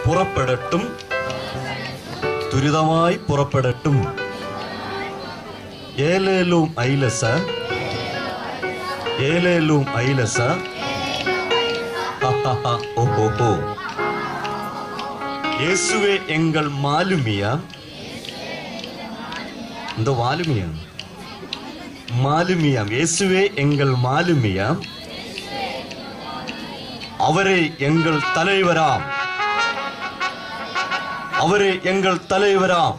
പുറപ്പെടട്ടും, ദുരിതമായി പുറപ്പെടട്ടും. ഏലേലും ഐലസ, ഏലേലും ഐലസ. ഓഹോ, യേശുവേ എങ്കൾ മാലുമിയ. എന്തോ മാലുമിയാണ്? മാലുമിയാം. യേശുവേ എങ്കൾ മാലുമിയാം, അവരെ എങ്കൾ തലൈവരാം, അവരെ എങ്കൾ തലൈവരാം.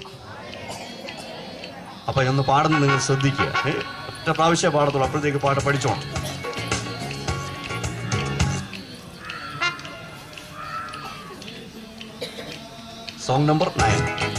അപ്പൊ ഒന്ന് പാടുന്നത് നിങ്ങൾ ശ്രദ്ധിക്കുക. ഒറ്റ പ്രാവശ്യം പാടത്തുള്ളൂ, അപ്പോഴത്തേക്ക് പാട്ട് പഠിച്ചോണം. Song number 9.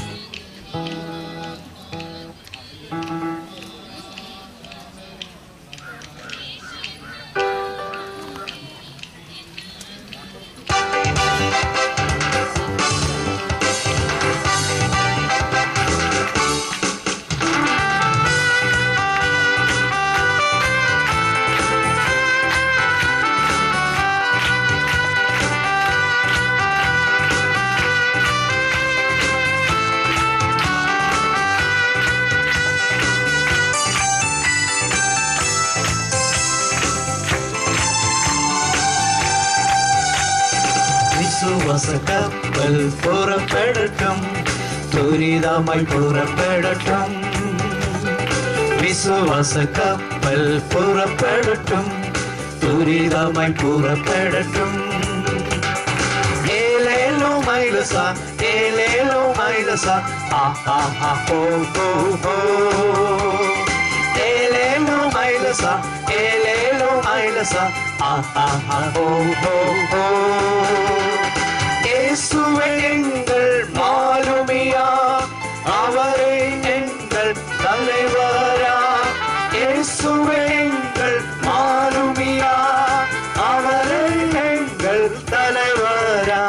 വിശ്വാസക്കപ്പൽ പുറപ്പെടട്ടും, ദുരിതമായി പുറപ്പെടട്ടും. വിശ്വാസക്കപ്പൽ പുറപ്പെടട്ടും, ദുരിതമായി പുറപ്പെടട്ടും. ഏലേലോ മൈലസ, ഏലേലോ മൈലസ. ആഹാ ഹോ ഹോ ഹോ. ഏലേലോ മൈലസ, ഏലേലോ മൈലസ. ആഹാ ഹോ ഹോ ഹോ. യേശുവേ എങ്കൾ മാലുമിയ, അവരെ എങ്കൾ തലൈവരാ. യേശുവേ എങ്കൾ മാലുമിയ, അവരെ എങ്കൾ തലൈവരാ.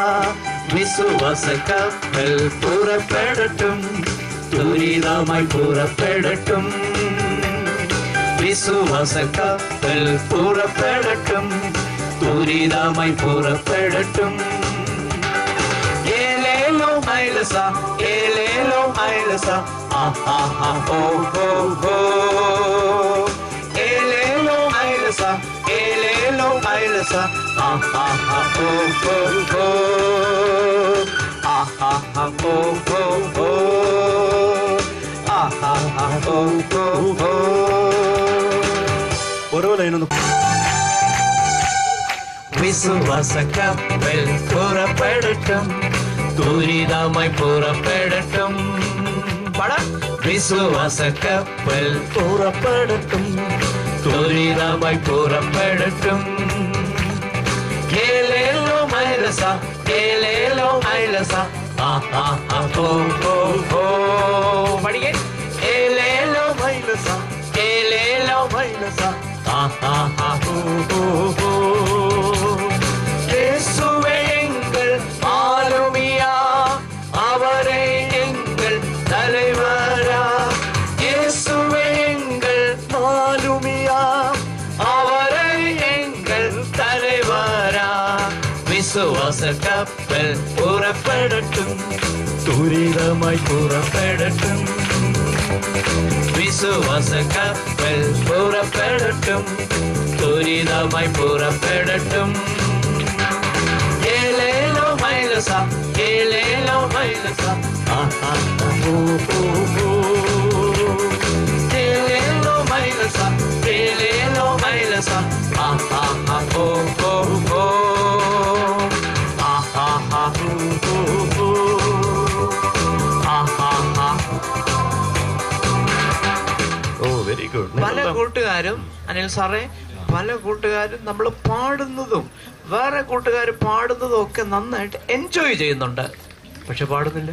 വിശ്വാസക്കപ്പൽ പുറപ്പെടട്ടും, ദുരിതമായി പുറപ്പെടട്ടും. വിശ്വാസക്കപ്പൽ പുറപ്പെടട്ടും, ദുരിതമായി പുറപ്പെടട്ടും. ഏലേലോ മൈലസ, ഏലേലോ മൈലസ. ആഹാ ഹോ ഹോ ഹോ. ഏലേലോ മൈലസ, ഏലേലോ മൈലസ. ആഹാ ഹോ ഹോ ഹോ. ആഹാ ഹോ ഹോ ഹോ. ആഹാ ഹോ ഹോ ഹോ. ഓരോ ലൈനൊന്ന്. വിശ്വാസക്കപ്പൽ പുറപ്പെടട്ടും, ദുരിതമായി പുറപ്പെടട്ടും. വിശ്വാസക്കപ്പൽ പുറപ്പെടട്ടും, ദുരിതമായി പുറപ്പെടട്ടും. ഏലേലോ മൈലസ, ഏലേലോ മൈലസ. ആഹാ ഹോ ഹോ ഹോ. പഠിക്കേ. ഏലേലോ മൈലസ, ഏലേലോ മൈലസ. ആഹാ ഹോ ഹോ ഹോ. യേശുവേ എങ്കൾ മാലുമിയ, അവരെ എങ്കൾ തലൈവരാ. യേശുവേ എങ്കൾ മാലുമിയ, അവരെ എങ്കൾ തലൈവരാ. വിശ്വാസക്കപ്പൽ പുറപ്പെടട്ടും, ദുരിതമായി പുറപ്പെടട്ടും. വിശ്വാസക്കപ്പൽ പുറപ്പെടട്ടും, ദുരിതമായി പുറപ്പെടട്ടും. ഏലേലോ മൈലസ, ഏലേലോ മൈലസ. ആഹാ ഹോ ഹോ ഹോ. ഏലേലോ മൈലസ, ഏലേലോ മൈലസ. ആഹാ ഹോ ഹോ ഹോ. ആഹാ ഹോ ഹോ ഹോ. ആഹാ. ഓ വെരി ഗുഡ്. പല കൂട്ടുകാരും അനിൽ സാറേ, പല കൂട്ടുകാരും നമ്മൾ പാടുന്നതും വേറെ കൂട്ടുകാർ പാടുന്നതും ഒക്കെ നന്നായിട്ട് എൻജോയ് ചെയ്യുന്നുണ്ട്. പക്ഷെ പാടുന്നില്ല.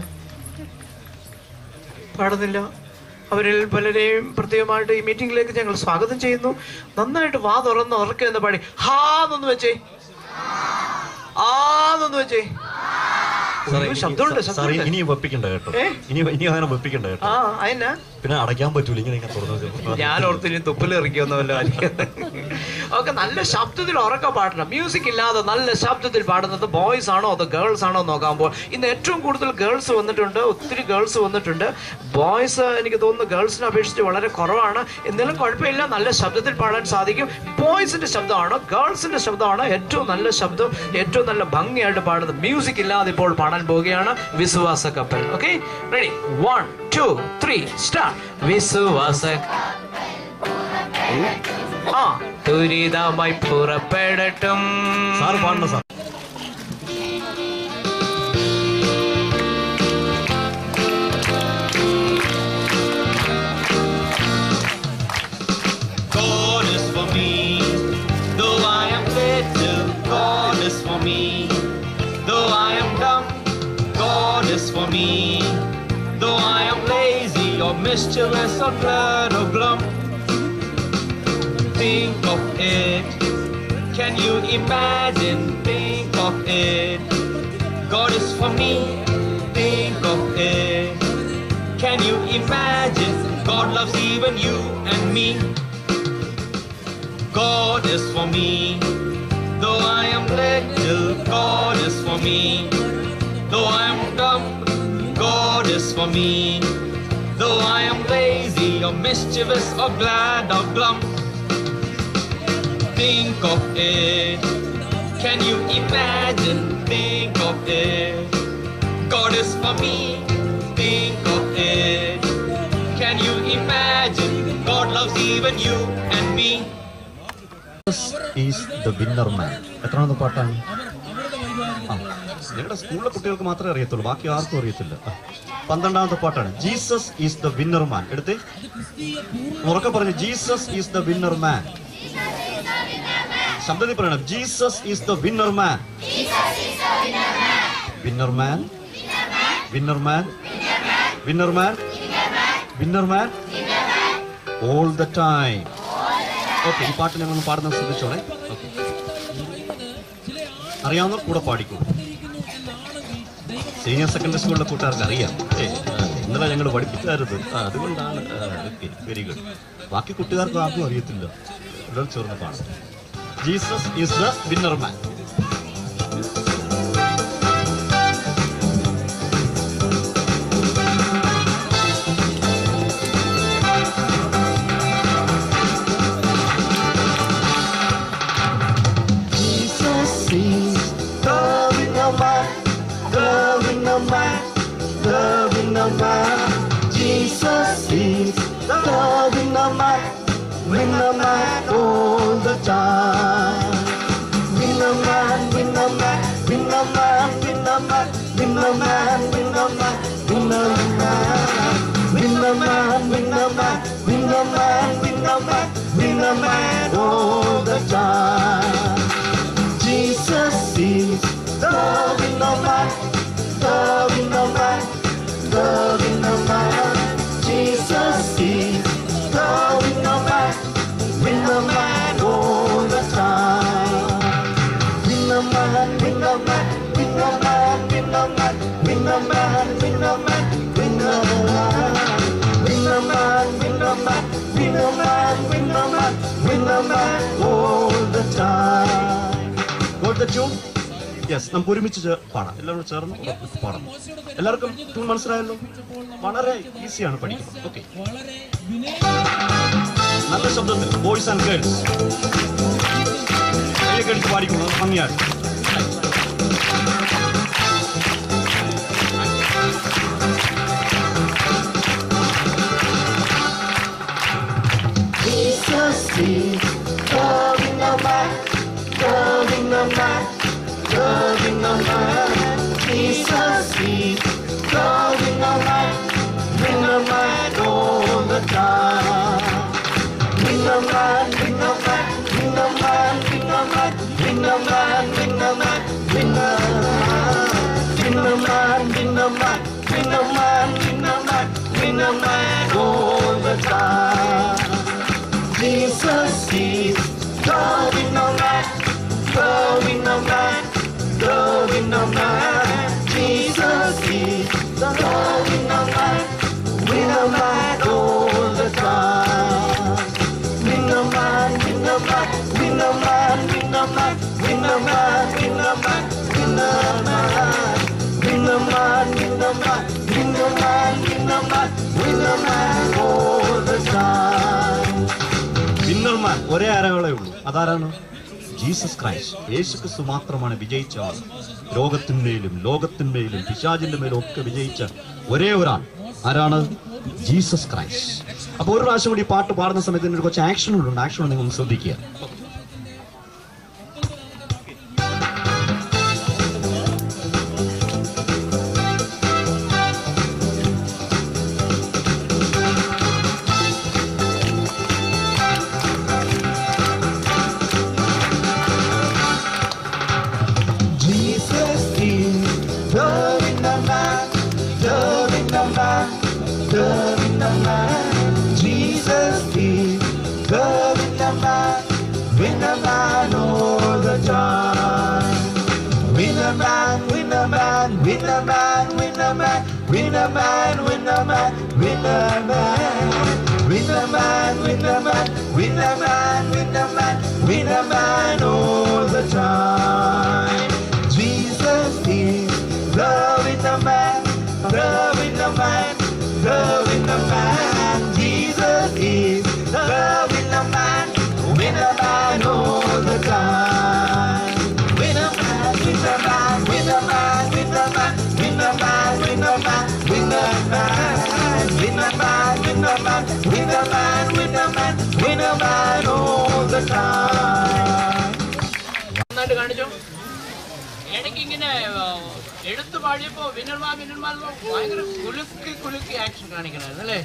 അവരിൽ പലരെയും പ്രത്യേകമായിട്ട് ഈ മീറ്റിംഗിലേക്ക് ഞങ്ങൾ സ്വാഗതം ചെയ്യുന്നു. നന്നായിട്ട് വാ തുറന്ന് ഉറക്കെ എന്ന് പാടി ഹാന്നൊന്ന് വെച്ചേ, ആന്നൊന്ന് വെച്ചേ. ശബ്ദമുണ്ട്. ഇനി വെപ്പിക്കണ്ട കേട്ടോ, ഇനി അങ്ങനെ വെപ്പിക്കണ്ട കേട്ടോ. അതിനാ പിന്നെ അടയ്ക്കാൻ പറ്റൂല ഇങ്ങനെ തുറന്നത്. ഞാൻ ഓർത്തിന് തുപ്പല് ഇറക്കിയൊന്നുമല്ലോ. ഒക്കെ നല്ല ശബ്ദത്തിൽ ഉറക്കെ പാടണം. മ്യൂസിക് ഇല്ലാതെ നല്ല ശബ്ദത്തിൽ പാടുന്നത് ബോയ്സ് ആണോ അതോ ഗേൾസ് ആണോ നോക്കാമ്പോൾ ഇന്ന് ഏറ്റവും കൂടുതൽ ഗേൾസ് വന്നിട്ടുണ്ട്, ഒത്തിരി ഗേൾസ് വന്നിട്ടുണ്ട്. ബോയ്സ് എനിക്ക് തോന്നുന്നു ഗേൾസിനെ അപേക്ഷിച്ച് വളരെ കുറവാണ്. എന്നാലും കുഴപ്പമില്ല, നല്ല ശബ്ദത്തിൽ പാടാൻ സാധിക്കും. ബോയ്സിന്റെ ശബ്ദമാണ്, ഗേൾസിന്റെ ശബ്ദമാണ് ഏറ്റവും നല്ല ശബ്ദം, ഏറ്റവും നല്ല ഭംഗിയായിട്ട് പാടുന്നത്. മ്യൂസിക് ഇല്ലാതെ ഇപ്പോൾ പാടാൻ പോവുകയാണ് വിശ്വാസ കപ്പൽ. Okay, ready? 1 2 3 സ്റ്റാർട്ട്. വിശ്വാസ ദുരിതമായി പുറപ്പെടട്ടും. സാർ പാടണം sir. God is for me, though I am little. God is for me, though I am dumb. God is for me, though I am lazy or mischievous or glad or glum. Think of it, can you imagine? Think of it, God is for me. Think of it, can you imagine? God loves even you and me. God is for me, though I am little. God is for me, though I am dumb. God is for me, though I am lazy or mischievous or glad or glum. Think of it, can you imagine? Think of it, God is for me. Think of it, can you imagine? God loves even you and me. Is the winner man. എത്രാമത്തെ പാട്ടാണ്? ഞങ്ങളുടെ സ്കൂളിലെ കുട്ടികൾക്ക് മാത്രമേ അറിയത്തുള്ളൂ, ബാക്കി ആർക്കും അറിയത്തില്ല. 12ാമത്തെ പാട്ടാണ്. ജീസസ് ഈസ് ദ വിന്നർ മാൻ. എടുത്തേ, ഉറക്കെ പറഞ്ഞു. ജീസസ് ഈസ് ദ വിന്നർ മാൻ. ശബ്ദത്തിൽ പറയണം. Jesus is the winner man. Winner man, winner man, winner man, winner man all the time. Okay, ഈ പാട്ട് ഞങ്ങൾ പാടുന്നത് ശ്രദ്ധിച്ചോളെ. ഓക്കെ, അറിയാവുന്നവർ കൂടെ പാടിക്കൂ. സീനിയർ സെക്കൻഡറി സ്കൂളിലെ കൂട്ടുകാർക്ക് അറിയാം. ഇന്നലെ ഞങ്ങൾ പഠിപ്പിച്ചായിരുന്നു, അതുകൊണ്ടാണ്. Okay, very good. ബാക്കി കൂട്ടുകാർക്ക് ആർക്കും അറിയത്തില്ല. ഇവിടെ ചേർന്ന് പാടും. Jesus is the winner man. Jesus is the winner man, winner man all the time. Winner man, winner man, winner man, winner man, winner man, winner man, winner man, winner man, winner man, winner man, winner man, winner man all the time. Jesus is the winner man, the winner man, the winner man. Jesus is the winner man all the time. Winner man, winner man, winner man, winner man, winner man, winner man, winner man, winner man, winner man, winner man, winner man, winner man all the time. Got the tune? Yes, നമുക്ക് ഒരുമിച്ച് പാടാം. എല്ലാവരും ചേർന്ന് പാടാം. എല്ലാവർക്കും tune മനസ്സിലായല്ലോ? വളരെ ഈസിയാണ് പഠിക്കുന്നത്. ഓക്കെ, നല്ല ശബ്ദത്തിൽ ബോയ്സ് ആൻഡ് ഗേൾസ് കടിച്ച് പാടിക്കുന്നത് ഭംഗിയാണ്. Jesus is the winner man, the winner man, the winner man. Jesus is the winner man, winner man all the time. Winner man, winner man, winner man, winner man, winner man, winner man, winner man, winner man, winner man, winner man, winner man, winner man all the time. Jesus is the winner man, the winner man, the winner man. Jesus is the winner man, winner man all the time. Winner man, winner man, winner ഒരേ ആരാളേ ഉള്ളൂ. അതാരാണ്? Jesus Christ. യേശു ക്രിസ്തു മാത്രമാണ് വിജയിച്ച ആൾ. രോഗത്തിന്മേലും ലോകത്തിന്മേലും പിശാചിന്റെ മേലും ഒക്കെ വിജയിച്ച ഒരേ ഒരാൾ. ആരാണ്? Jesus Christ. അപ്പൊ ഒരു പ്രാവശ്യം കൂടി പാട്ട് പാടുന്ന സമയത്ത് ഇതിന് കുറച്ച് ആക്ഷനുകളുണ്ട്. ആക്ഷൻ നിങ്ങൾ ശ്രദ്ധിക്കുക. നന്നായിട്ട് കാണിച്ചോ. ഇടയ്ക്ക് ഇങ്ങനെ എടുത്തു പാടിയപ്പോ വിനർമാൻ ഭയങ്കര കുലുക്കി ആക്ഷൻ കാണിക്കണമായിരുന്നു അല്ലേ?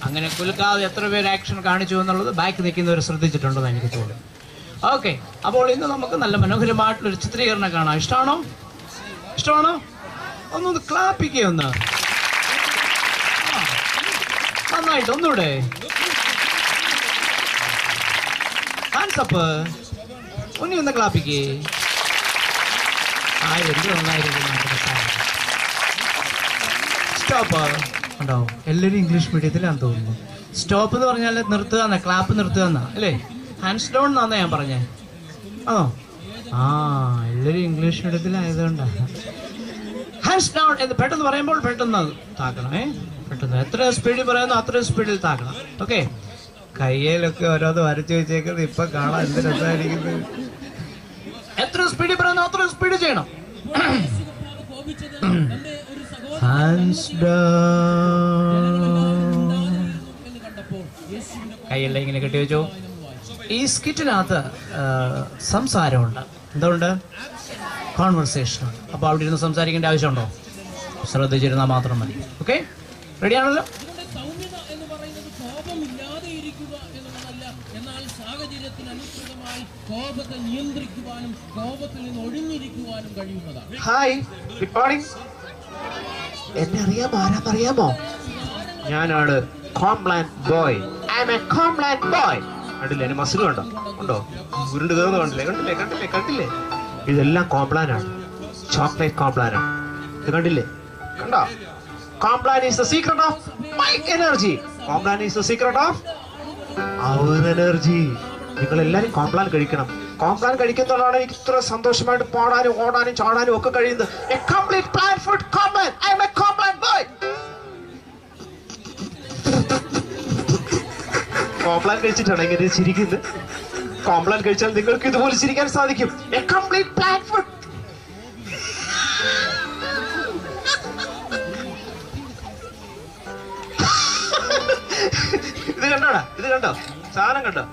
അങ്ങനെ കുലുക്കാതെ എത്ര പേര് ആക്ഷൻ കാണിച്ചു എന്നുള്ളത് ബാക്ക് നിൽക്കുന്നവർ ശ്രദ്ധിച്ചിട്ടുണ്ടെന്ന് എനിക്ക് തോന്നുന്നു. ഓക്കെ, അപ്പോൾ ഇന്ന് നമുക്ക് നല്ല മനോഹരമായിട്ടുള്ളൊരു ചിത്രീകരണം കാണാം. ഇഷ്ടമാണോ? ഒന്നൊന്ന് ക്ലാപ്പിക്കുക. ഒന്ന് നന്നായിട്ട് ഒന്നുകൂടെ ഹാൻഡ്സ് അപ്പ്. ഒന്ന് ക്ലാപ്പിക്കേ. എന്ത് നന്നായിരിക്കും. സ്റ്റോപ്പ് ഉണ്ടോ? എല്ലാവരും ഇംഗ്ലീഷ് മീഡിയത്തിലാന്ന് തോന്നുന്നു. സ്റ്റോപ്പ് എന്ന് പറഞ്ഞാൽ നിർത്തുക എന്നാ, ക്ലാപ്പ് നിർത്തുക എന്നാ അല്ലേ? ഹാൻഡ്സ് ഡൗൺ എന്നാന്നേ ഞാൻ പറഞ്ഞേ. ആണോ? എല്ലാവരും ഇംഗ്ലീഷ് മീഡിയത്തിലായതുകൊണ്ടാണ്. ഹാൻഡ്സ് ഡൗൺ എന്ന് പെട്ടെന്ന് പറയുമ്പോൾ പെട്ടെന്ന് താക്കണം. പെട്ടെന്ന് എത്ര സ്പീഡിൽ പറയുന്നു അത്രയും സ്പീഡിൽ താക്കണം. ഓക്കെ, കയ്യിലൊക്കെ ഓരോന്ന് വരച്ചു വെച്ചേക്കുന്നത് ഇപ്പൊ കാണാൻ എന്ത് രസമായിരിക്കുന്നത്. എത്ര സ്പീഡിൽ പറയുന്നു അത്ര സ്പീഡ് ചെയ്യണം. കൈയെല്ലാം ഇങ്ങനെ കെട്ടി വെച്ചോ. ഈ സ്കിറ്റിനകത്ത് സംസാരമുണ്ട്. എന്തുകൊണ്ട്? കോൺവെർസേഷൻ. അപ്പൊ അവിടെ ഇരുന്ന് സംസാരിക്കേണ്ട ആവശ്യമുണ്ടോ? ശ്രദ്ധിച്ചിരുന്നാൽ മാത്രം മതി. ഓക്കെ, റെഡിയാണല്ലോ? കോപത്തെ നിയന്ത്രിക്കുവാനും കോപത്തിൽ നിന്ന് ഒഴിഞ്ഞിരിക്കുവാനും കഴിയുന്നതാണ്. Hi, good morning. എന്നെ അറിയാമോ? ഞാനാണ് Complan boy. I am a Complan boy. കണ്ടില്ലേ എന്റെ മസിൽ ഉണ്ടോ? ഉരുണ്ട് കയറുന്ന കണ്ടില്ലേ? ഇതെല്ലാം കോംപ്ലാനാണ്. ചോക്ലേറ്റ് കോംപ്ലാനാണ്. ഇത് കണ്ടോ? Complan is the secret of my energy. Complan is the secret of our energy. നിങ്ങൾ എല്ലാരും കോംപ്ലാൻ കഴിക്കണം. കോംപ്ലാൻ കഴിക്കുന്നതാണ് എനിക്ക് ഇത്ര സന്തോഷമായിട്ട് പാടാനും ഓടാനും ചാടാനും ഒക്കെ കഴിയുന്നത്. A complete plan for Complan. I am a Complan boy. Complan കഴിച്ചിട്ടാണ് ഇങ്ങനെ ചിരിക്കുന്നത്. കോംപ്ലാൻ കഴിച്ചാൽ നിങ്ങൾക്ക് ഇതുപോലെ ചിരിക്കാൻ സാധിക്കും. A complete plan for ഇത് കണ്ടോ സാധനം കണ്ടോ?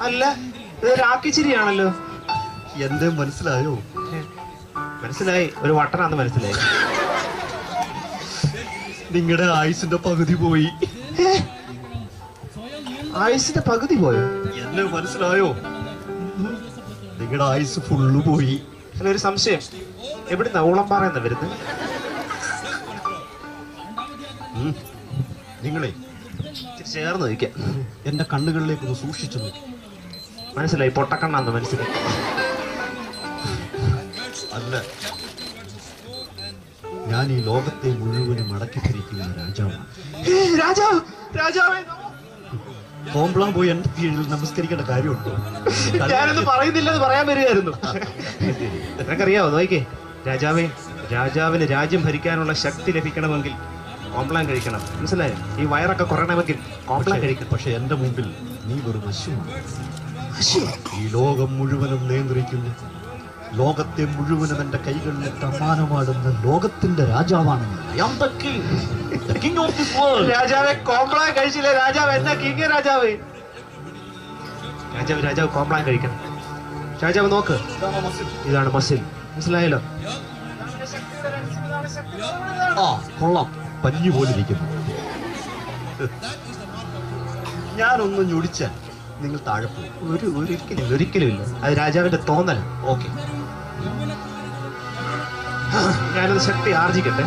അല്ല, ഇത് രാക്കിച്ചിരിയാണല്ലോ. എന്തേ മനസ്സിലായോ? മനസ്സിലായി, ഒരു വട്ടനാന്ന് മനസ്സിലായി. നിങ്ങളുടെ ആയുസിന്റെ പകുതി പോയി. ആയുസിന്റെ പകുതി പോയോ? എന്നെ മനസ്സിലായോ? നിങ്ങളുടെ ആയുസ് ഫുള്ള് പോയി. അല്ല, ഒരു സംശയം, എവിടുന്ന ഊളംപാറയെന്നാ വരുന്നത്? നിങ്ങളെ ചേർന്ന് നിൽക്കാം. എന്റെ കണ്ണുകളിലേക്ക് ഒന്ന് സൂക്ഷിച്ചു നോക്കി. മനസ്സിലായി, പൊട്ടക്കണ്ണാന്ന് മനസ്സിലായി. അല്ല, ഞാൻ ഈ ലോകത്തെ മുഴുവനും അടക്കി ഭരിക്കുന്ന രാജാവാണ്. രാജാവേ, കോംപ്ലാൻ പോയി എന്റെ കീഴിൽ നമസ്കരിക്കേണ്ട കാര്യമുണ്ടോ? ഞാനൊന്നും പറയുന്നില്ലെന്ന് പറയാൻ വരികയായിരുന്നു. നിനക്കറിയാവോ? നോക്കിക്കേ, രാജാവിന് രാജ്യം ഭരിക്കാനുള്ള ശക്തി ലഭിക്കണമെങ്കിൽ കോംപ്ലാൻ കഴിക്കണം, മനസ്സിലായോ? ഈ വയറൊക്കെ കുറയണമെങ്കിൽ കോംപ്ലാൻ കഴിക്കണം. പക്ഷെ എന്റെ മുമ്പിൽ നീ വെറും അശ്വമാണ്. ഈ ലോകം മുഴുവനും നിയന്ത്രിക്കുന്നു, ലോകത്തെ മുഴുവനും എന്റെ കൈകളിൽ തമ്മാനമാടുന്ന ലോകത്തിന്റെ രാജാവാണ് ഞാൻ. I am the king, the king of this world. രാജാവെ Complan കഴിച്ചില്ലേ? രാജാവ് എന്നാ കിങ് രാജാവ്? രാജാവ് കോംപ്ലാൻ കഴിക്കണം. രാജാവ് നോക്ക്, ഇതാണ് മസിൽ, മനസ്സിലായല്ലോ? ആ കൊള്ളാം, പഞ്ഞു പോലിരിക്കുന്നു. ഞാനൊന്ന് ഞൊടിച്ചാൽ നിങ്ങൾ താഴെ പോകും. ഒരിക്കലും ഇല്ല, അത് രാജാവിന്റെ തോന്നൽ. ഓക്കെ, ഞാനത് ശക്തി ആർജിക്കട്ടെ.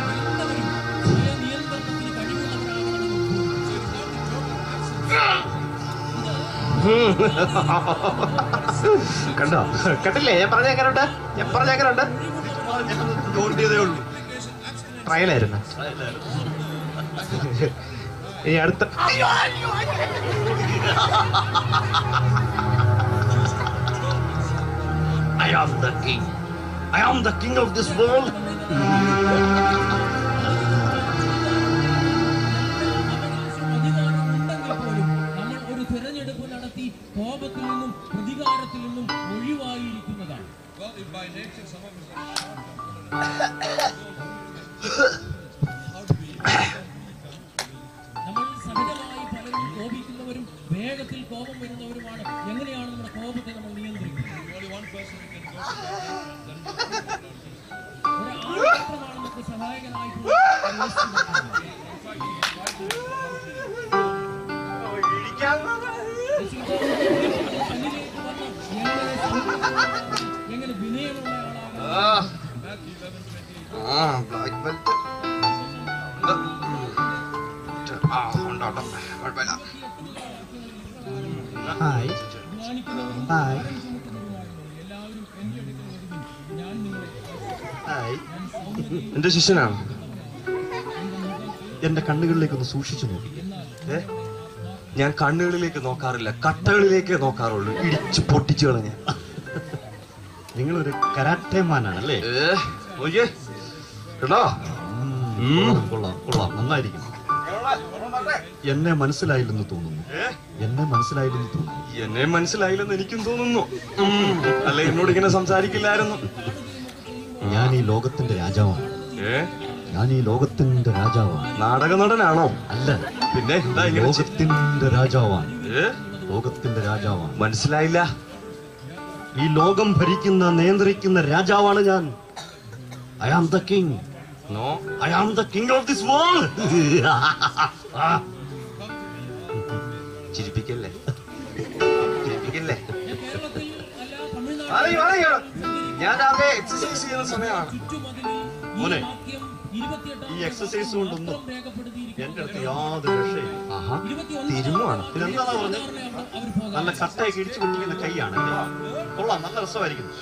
കണ്ടോ, കണ്ടില്ലേ? ഞാൻ പറഞ്ഞ എങ്ങനെയുണ്ട്? ട്രയലായിരുന്നു. ഇനി അടുത്ത I am the king. I am the king of this world. ഒരു തിരഞ്ഞെടുപ്പ് നടത്തി കോപത്തിൽ നിന്നും പ്രതികാരത്തിൽ നിന്നും ഒഴിവായിരിക്കുന്നതാണ്. നമ്മൾ സഹജമായി പലരും കോപിക്കുന്നവരും വേഗത്തിൽ കോപം വരുന്നവരുമാണ്. എങ്ങനെയാണ് നമ്മുടെ കോപത്തെ നമ്മൾ നിയന്ത്രിക്കുന്നത്? ഒരാൾ മാത്രമാണ് നമുക്ക് സഹായകനായിട്ടുള്ള എങ്ങനെ വിനയമുള്ള ആളാണ്. എന്റെ ശിഷ്യനാണ്. എന്റെ കണ്ണുകളിലേക്കൊന്ന് സൂക്ഷിച്ചു നോക്കി. ഞാൻ കണ്ണുകളിലേക്ക് നോക്കാറില്ല, കട്ടകളിലേക്ക് നോക്കാറുള്ളൂ. ഇടിച്ചു പൊട്ടിച്ചു കളഞ്ഞ. നിങ്ങളൊരു കരാട്ടേമാനാണല്ലേ? കൊള്ളാം, നന്നായിരിക്കും. എന്നെ മനസ്സിലായില്ലെന്ന് തോന്നുന്നു. എന്നെ മനസ്സിലായില്ലെന്ന് എനിക്കും തോന്നുന്നു. അല്ല, എന്നോട് ഇങ്ങനെ സംസാരിക്കില്ലായിരുന്നു. ഞാൻ ഈ ലോകത്തിന്റെ രാജാവാണ്. നാടക നടനാണോ? അല്ല, പിന്നെ ലോകത്തിന്റെ രാജാവാണ്. മനസ്സിലായില്ല. ഈ ലോകം ഭരിക്കുന്ന, നിയന്ത്രിക്കുന്ന രാജാവാണ് ഞാൻ. I am the king. No, I am the king of this world. ചിരിപ്പിക്കല്ലേ. ഞാൻ എക്സസൈസ് ചെയ്യുന്ന സമയമാണ്. മോനെ, ഈ എക്സസൈസ് കൊണ്ടൊന്നും എന്റെ അടുത്ത് യാതൊരു രക്ഷയില്ല. തിരുമുവാണ്. ഇതെന്താ പറഞ്ഞത്? നല്ല കട്ടയൊക്കെ ഇടിച്ചു പൊട്ടിക്കുന്ന കൈയാണല്ലേ? കൊള്ളാം, നല്ല രസമായിരിക്കുന്നു.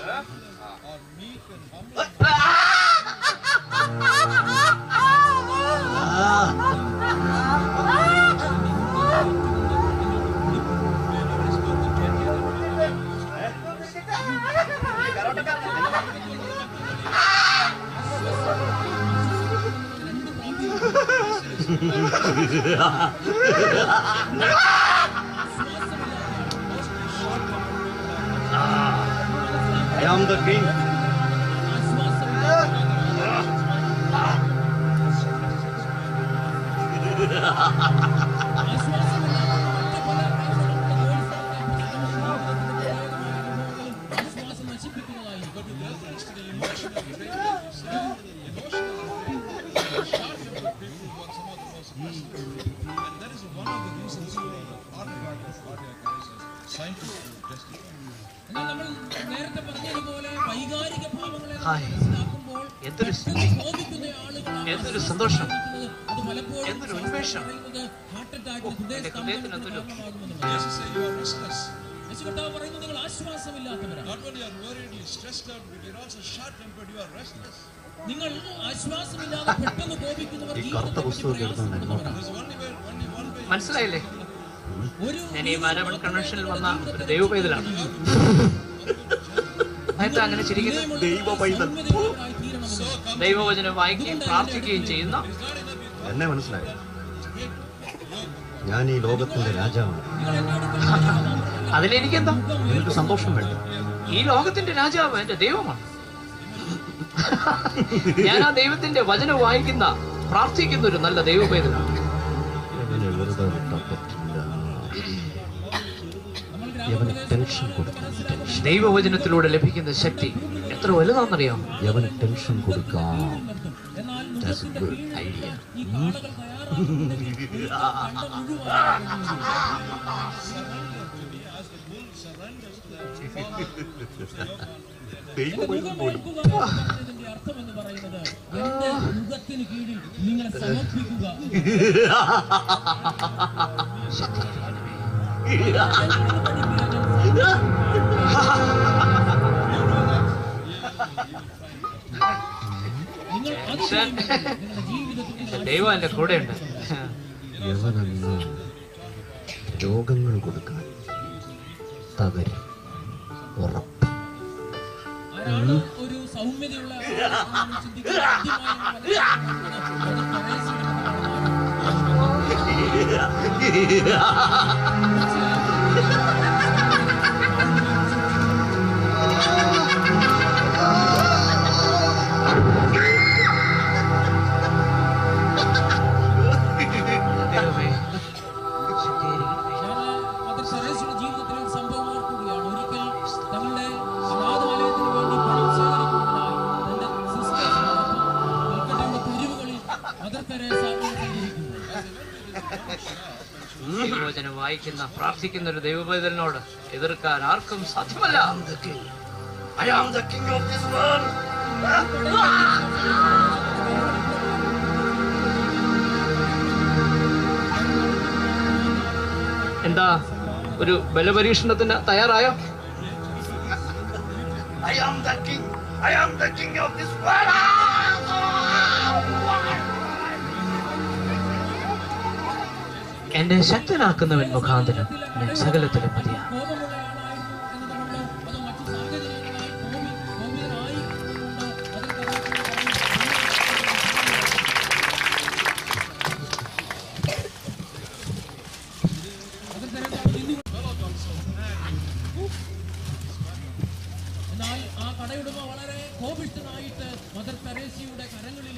I am the king. എന്തൊരു സന്തോഷം, എന്തൊരു ഉന്മേഷം. നിങ്ങൾ ആശ്വാസമില്ലാതെ പെട്ടെന്ന് കോപിക്കുന്നവർ ഈ കറുത്ത പുസ്തകം മനസ്സിലായില്ലേ? ഞാൻ ഈ മാരവൺ കൺവെൻഷനിൽ വന്ന ഒരു ദൈവപൈതലാണ്. എന്താ അങ്ങനെ ചിരിക്കുന്നത്? ദൈവപൈതൽ ദൈവവചനം വായിക്കുകയും പ്രാർത്ഥിക്കുകയും ചെയ്യുന്ന എന്നെ മനസ്സിലായി. ഞാൻ ഈ ലോകത്തിന്റെ രാജാവാണ്. അതിലെനിക്കെന്താ? എനിക്ക് സന്തോഷം വേണ്ട. ഈ ലോകത്തിന്റെ രാജാവ് എന്റെ ദൈവമാണ്. ഞാൻ ആ ദൈവത്തിന്റെ വചനം വായിക്കുന്ന പ്രാർത്ഥിക്കുന്ന ഒരു നല്ല ദൈവപൈതലാണ്. അവനെ വെറുതെ വിട്ടാൻ പറ്റില്ല. അവന് ടെൻഷൻ കൊടുക്കാം. ദൈവവചനത്തിലൂടെ ലഭിക്കുന്ന ശക്തി എത്ര വലുതാണെന്നറിയാം. അവന് ടെൻഷൻ കൊടുക്കാം. That's a good idea. അർത്ഥം എന്ന് പറയുന്നത് എന്റെ മുഖത്തിന് കീഴിൽ നിങ്ങളെ സമർപ്പിക്കുക. ദൈവം എന്റെ കൂടെയുണ്ട്. യവനെന്ന് രോഗങ്ങൾ കൊടുക്കാൻ തകരും, ഉറപ്പ്. ഒരു സൗമ്യതയുള്ള ജീവിതത്തിലെ സംഭവം ഓർക്കുകയാണ്. ഒരിക്കൽ തങ്ങളുടെ അനാഥാലയത്തിന് വേണ്ടി പണം ശേഖരിക്കുന്നതിനായി തന്റെ സിസ്റ്റേഴ്സിനോടൊപ്പം കൽക്കട്ടയുടെ തെരുവുകളിൽ മദർ തെരേസ സഞ്ചരിക്കുന്നു. വചനം വായിക്കുന്ന പ്രാർത്ഥിക്കുന്ന ഒരു ദൈവപൈതലിനോട് എതിർക്കാൻ ആർക്കും സാധ്യമല്ല. I am the king of this world. എന്താ ഒരു ബലപരീക്ഷണത്തിന് തയ്യാറായോ? I am the king. I am the king of this world. എന്നെ ശക്തനാക്കുന്നവൻ മുഖാന്തരം ഞാൻ സകലത്തിലും മതിയാ.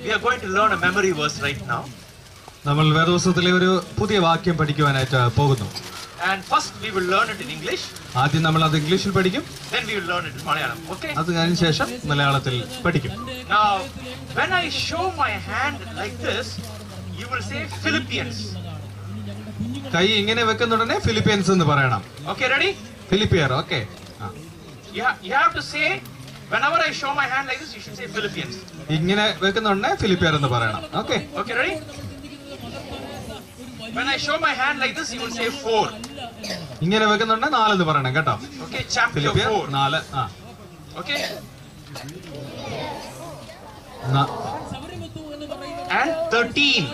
We are going to learn a memory verse right now. നമ്മൾ വേദപുസ്തകത്തിലെ ഒരു പുതിയ വാക്യം പഠിക്കുവാനായിട്ട് പോകുന്നു. And first we will learn it in English. ആദ്യം നമ്മൾ അത് ഇംഗ്ലീഷിൽ പഠിക്കും. Then we will learn it in Malayalam. Okay? അത് കഴിഞ്ഞ ശേഷം മലയാളത്തിൽ പഠിക്കും. Now, when I show my hand like this, you will say Philippians. കൈ ഇങ്ങനെ വെക്കുന്ന ഉടനെ ഫിലിപ്പിയൻസ് എന്ന് പറയണം. Okay, ready? ഫിലിപ്പിയർ. Okay. You have to say, whenever I show my hand like this, you should say Philippians. ഇങ്ങനെ വെക്കുന്ന ഉടനെ ഫിലിപ്പിയർ എന്ന് പറയണം. Okay. Okay, ready? When I show my hand like this, you will say 4. ഇങ്ങനെ വെക്കുന്ന ഉടനെ 4 എന്ന് പറയണം കേട്ടോ. Okay, chapter ഫിലിപ്പിയർ 4. 4. Okay? And 13.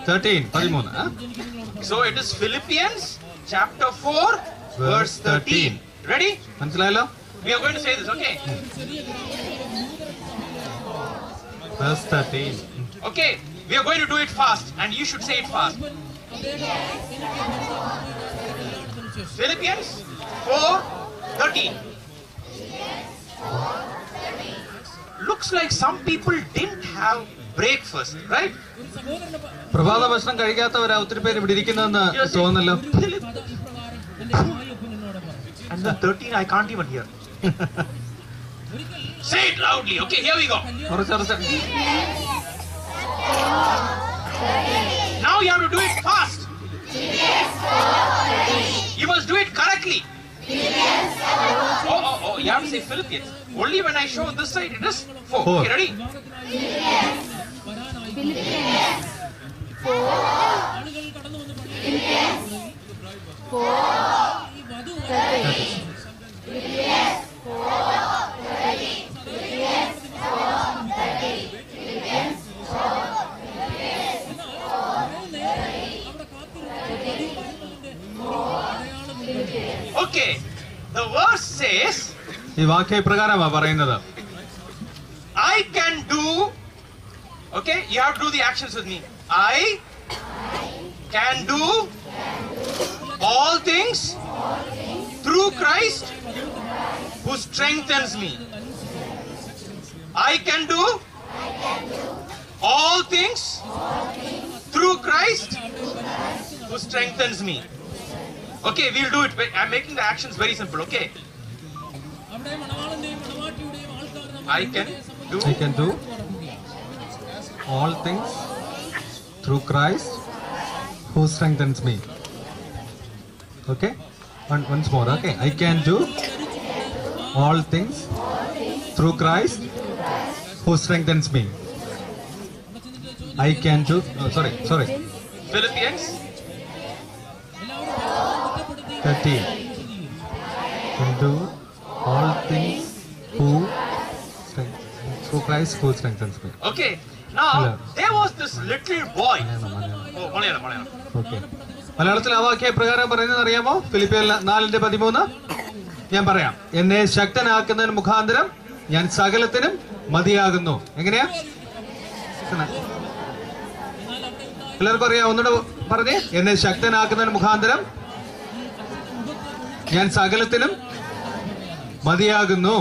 13. So it is Philippians chapter 4 verse 13. Ready? മനസ്സിലായല്ലോ? We are going to say this, okay? Verse 13. Okay, we are going to do it fast and you should say it fast. Philippians 4:13. Looks like some people didn't have breakfast, right? പ്രഭാത ഭക്ഷണം കഴിക്കാത്തവരാ ഒത്തിരി പേര് ഇവിടെ ഇരിക്കുന്നതെന്ന് തോന്നുന്നല്ലോ. And the 13 I can't even hear. Say it loudly. Okay, here we go. Now you have to do it fast. You must do it correctly. Oh, you have to say Philippians. Only when I show this side it is 4. Okay, ready? Okay, the verse says, ഈ വാക്യം ഇപ്രകാരമാണ് പറയുന്നത്. I can do. Okay, you have to do the actions with me. I can do all things through Christ who strengthens me. I can do all things through Christ who strengthens me. Okay, we'll do it. I'm making the actions very simple, okay? I can do all things through Christ who strengthens me. Okay? Once more, okay? I can do all things through Christ who strengthens me. I can do, sorry. Philippians 13. Can do all things through Christ who strengthens me. Okay. Now, Hello. there was this little boy. Malayalam. Oh, Malayalam. Okay മലയാളത്തിൽ ആ വാക്യ പ്രകാരം പറയുന്നത് അറിയാമോ? ഫിലിപ്പിയർ 4:13 ഞാൻ പറയാം. എന്നെ ശക്തനാക്കുന്നതിന് മുഖാന്തരം ഞാൻ സകലത്തിനും മതിയാകുന്നു. എങ്ങനെയാ? എല്ലാവർക്കും അറിയാം? ഒന്നുകൂടെ പറഞ്ഞേ. എന്നെ ശക്തനാക്കുന്നതിന് മുഖാന്തരം ഞാൻ സകലത്തിനും മതിയാകുന്നു.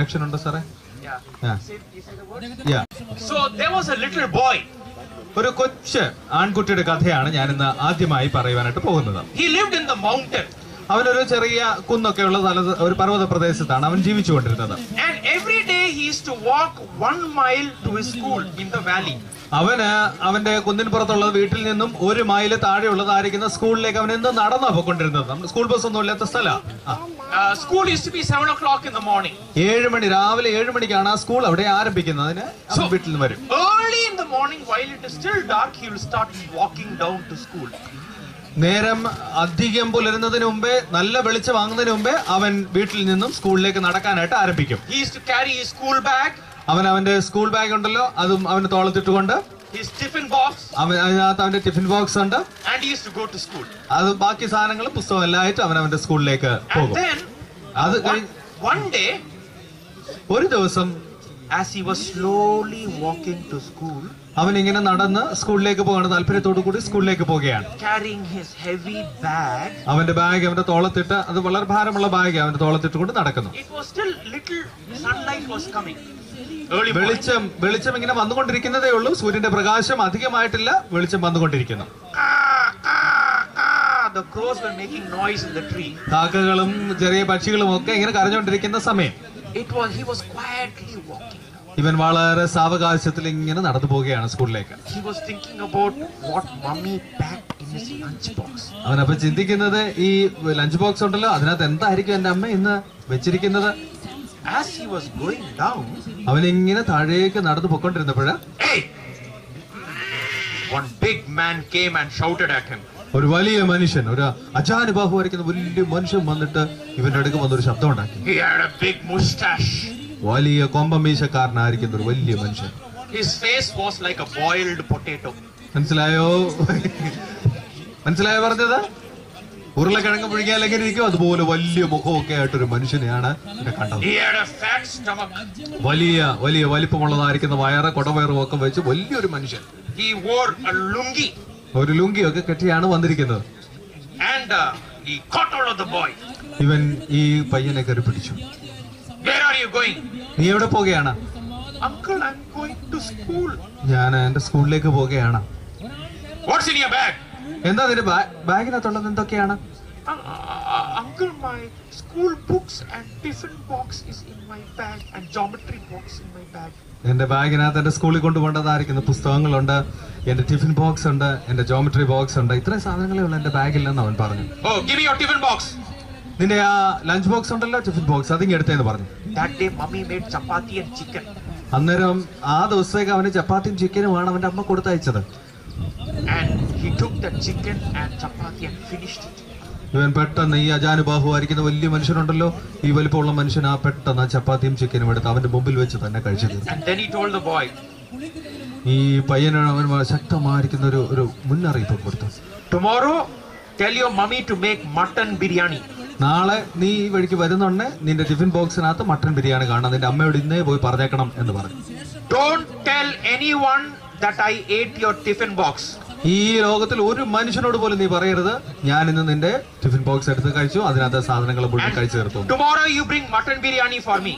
ആക്ഷൻ ഉണ്ടോ സാറേ? So there was a little boy. ഒരു കൊച്ചു ആൺകുട്ടിയുടെ കഥയാണ് ഞാൻ ഇന്ന് ആദ്യമായി പറയുവാനായിട്ട് പോകുന്നത്. He lived in the mountain. അവനൊരു ചെറിയ കുന്നൊക്കെ ഉള്ള ഒരു പർവ്വത പ്രദേശത്താണ് അവൻ ജീവിച്ചുകൊണ്ടിരുന്നത്. And every day he used to walk 1 mile to his school in the valley. അവന് അവന്റെ കുന്നിൻ പുറത്തുള്ള വീട്ടിൽ നിന്നും 1 മൈൽ താഴെയുള്ളതായിരിക്കുന്ന സ്കൂളിലേക്ക് അവൻ എന്നും നടന്നാ പോയിക്കൊണ്ടിരുന്നത്. നമ്മൾ സ്കൂൾ ബസ് ഒന്നും ഇല്ലാത്ത സ്ഥലമാണ്. School used to be 7 o'clock in the morning. 7 മണി, രാവിലെ 7 മണിക്കാണ് ആ സ്കൂൾ അവിടെ ആരംഭിക്കുന്നതിന് അവൻ വീട്ടിൽ നിന്ന് വരും. Early in the morning, while it is still dark, he will start walking down to school. നേരം അധികം പുലരുന്നതിന് മുമ്പേ, നല്ല വെളിച്ചം വാങ്ങുന്നതിന് മുമ്പേ അവൻ വീട്ടിൽ നിന്നും സ്കൂളിലേക്ക് നടക്കാനായിട്ട് ആരംഭിക്കും. He used to carry his school bag, അവൻ അവന്റെ സ്കൂൾ ബാഗ് ഉണ്ടല്ലോ അതും അവന് തോളത്തിട്ടുകൊണ്ട്, his tiffin box, അതിനകത്ത് അവന്റെ ടിഫിൻ ബോക്സ് ഉണ്ട്. and he used to go to school. അത് ബാക്കി സാധനങ്ങളും പുസ്തകം എല്ലാം ആയിട്ട് അവൻ അവന്റെ സ്കൂളിലേക്ക് പോകും. And then അത് one day, ഒരു ദിവസം as he was slowly walking to school, അവൻ ഇങ്ങനെ നടന്ന് സ്കൂളിലേക്ക് പോകാണ്, താല്പര്യത്തോടു കൂടി സ്കൂളിലേക്ക് പോവുകയാണ്. carrying his heavy bag, അവന്റെ ബാഗ് അവന്റെ തോളത്തിട്ട്, അത് വളരെ ഭാരമുള്ള ബാഗ് അവന്റെ തോളത്തിട്ട് കൊണ്ട് നടക്കുന്നു. it was still little sunlight was coming. Early morning. വെളിച്ചം ഇങ്ങനെ വന്നുകൊണ്ടിരിക്കുന്നതേ ഉള്ളൂ. സൂര്യന്റെ പ്രകാശം അധികമായിട്ടില്ല, വെളിച്ചം വന്നുകൊണ്ടിരിക്കുന്നു. The crows were making noise in the tree. കാക്കകളും ചെറിയ പക്ഷികളും ഒക്കെ ഇങ്ങനെ കരഞ്ഞുകൊണ്ടിരിക്കുന്ന സമയം He was quietly walking. ഇവൻ വളരെ സാവകാശത്തിൽ ഇങ്ങനെ നടന്നു പോവുകയാണ് സ്കൂളിലേക്ക്. He was thinking about what mommy packed in his lunch box. അവനപ്പൊ ചിന്തിക്കുന്നത്, ഈ ലഞ്ച് ബോക്സ് ഉണ്ടല്ലോ അതിനകത്ത് എന്തായിരിക്കും എന്റെ അമ്മ ഇന്ന് വെച്ചിരിക്കുന്നത്. As he was going down, അവനിങ്ങനെ താഴേക്ക് നടന്നു പോയിക്കൊണ്ടിരുന്നപ്പോഴ് hey! One big man came and shouted at him. ഒരു വലിയ മനുഷ്യൻ, ഒരു അജാനുബാഹു വരയ്ക്കുന്ന വലിയ മനുഷ്യൻ വന്നിട്ട് ഇവന്റെ അടുക്ക് വന്നൊരു ശബ്ദം ഉണ്ടാക്കി. He had a big mustache. വലിയ കൊമ്പമീശക്കാരനായിരിക്കുന്ന ഒരു വലിയ മനുഷ്യൻ. His face was like a boiled potato. മനസ്സിലായോ പറഞ്ഞത്? ഉരുളക്കിഴങ്ങ് പുഴുങ്ങിയാൽ എങ്ങനെ ഇരിക്കും അതുപോലെ വലിയ മുഖമൊക്കെ ആയിട്ടൊരു മനുഷ്യനെയാണ് ഇവിടെ കണ്ടത്. He had a fat stomach. വലിയ വലിപ്പമുള്ളതായിരിക്കുന്ന വയറ്, കൊടവയറും ഒക്കെ വെച്ച് വലിയൊരു മനുഷ്യൻ. He wore a lungi. ഒരു ലുങ്കിയൊക്കെ കെട്ടിയാണ് വന്നിരിക്കുന്നത്. And he caught hold of the boy. ഇവൻ ഈ പയ്യനെ കയറി പിടിച്ചു. Where are you going? നീ എവിടെ പോകുകയാണ്? Uncle, I'm going to school. ഞാൻ എന്റെ സ്കൂളിലേക്ക് പോകുകയാണ്. What's in your bag? എന്താ നിന്റെ ബാഗിനകത്തുള്ളത് എന്തൊക്കെയാണ്? Uncle, my school books and tiffin box is in my bag and geometry box in my bag. എന്റെ ബാഗിനകത്ത് എന്റെ സ്കൂളിൽ കൊണ്ടുപോകേണ്ടതായിരിക്കുന്ന പുസ്തകങ്ങളുണ്ട്, എന്റെ ടിഫിൻ ബോക്സ് ഉണ്ട്, എന്റെ ജോമെട്രി ബോക്സ് ഉണ്ട്. ഇത്രയും സാധനങ്ങളേ ഉള്ളൂ എന്റെ ബാഗില്ലെന്ന് അവൻ പറഞ്ഞു. Oh, give me your tiffin box. നിന്റെ ആ ലഞ്ച് ബോക്സ് ഉണ്ടല്ലോ, ടിഫിൻ ബോക്സ്, അതിങ്ങ് എടുത്തേന്ന് പറഞ്ഞു. That day, mommy made chapati and chicken. അന്നേരം ആ ദിവസത്തേക്ക് അവന് ചപ്പാത്തിയും ചിക്കനുമാണ് അവന്റെ അമ്മ കൊടുത്തയച്ചത്. And he took the chicken and chapati and finished it. ഇവൻ പെട്ടെന്ന്, ഈ അജാനുബാഹു ആയിരിക്കുന്ന വലിയ മനുഷ്യനുണ്ടല്ലോ, ഈ വലിപ്പമുള്ള മനുഷ്യൻ ആ പെട്ടെന്ന് ആ ചപ്പാത്തിയും ചിക്കനും എടുത്ത് അവന്റെ മുമ്പിൽ വെച്ച് തന്നെ കഴിച്ചു തീർന്നു. And then he told the boy, ഈ പയ്യനാണ് അവൻ ശക്തമായിരിക്കുന്ന ഒരു മുന്നറിയിപ്പ് കൊടുത്തു. tomorrow tell your mommy to make mutton biryani. നാളെ നീ ഈ വഴിക്ക് വരുന്നുണ്ടെ നിന്റെ ടിഫിൻ ബോക്സിനകത്ത് മട്ടൺ ബിരിയാണി കാണാം, നിന്റെ അമ്മയോട് ഇന്നേ പോയി പറഞ്ഞേക്കണം എന്ന് പറഞ്ഞു. Don't tell anyone that I ate your tiffin box. ഈ ലോകത്തിൽ ഒരു മനുഷ്യനോട് പോലും നീ പറയരുത് ഞാൻ ഇന്ന് നിന്റെ ടിഫിൻ ബോക്സ് എടുത്ത് കഴിച്ചു, അതിനകത്ത് സാധനങ്ങൾ മുഴുവൻ കഴിച്ചു തീർത്തു. Tomorrow you bring mutton biryani for me.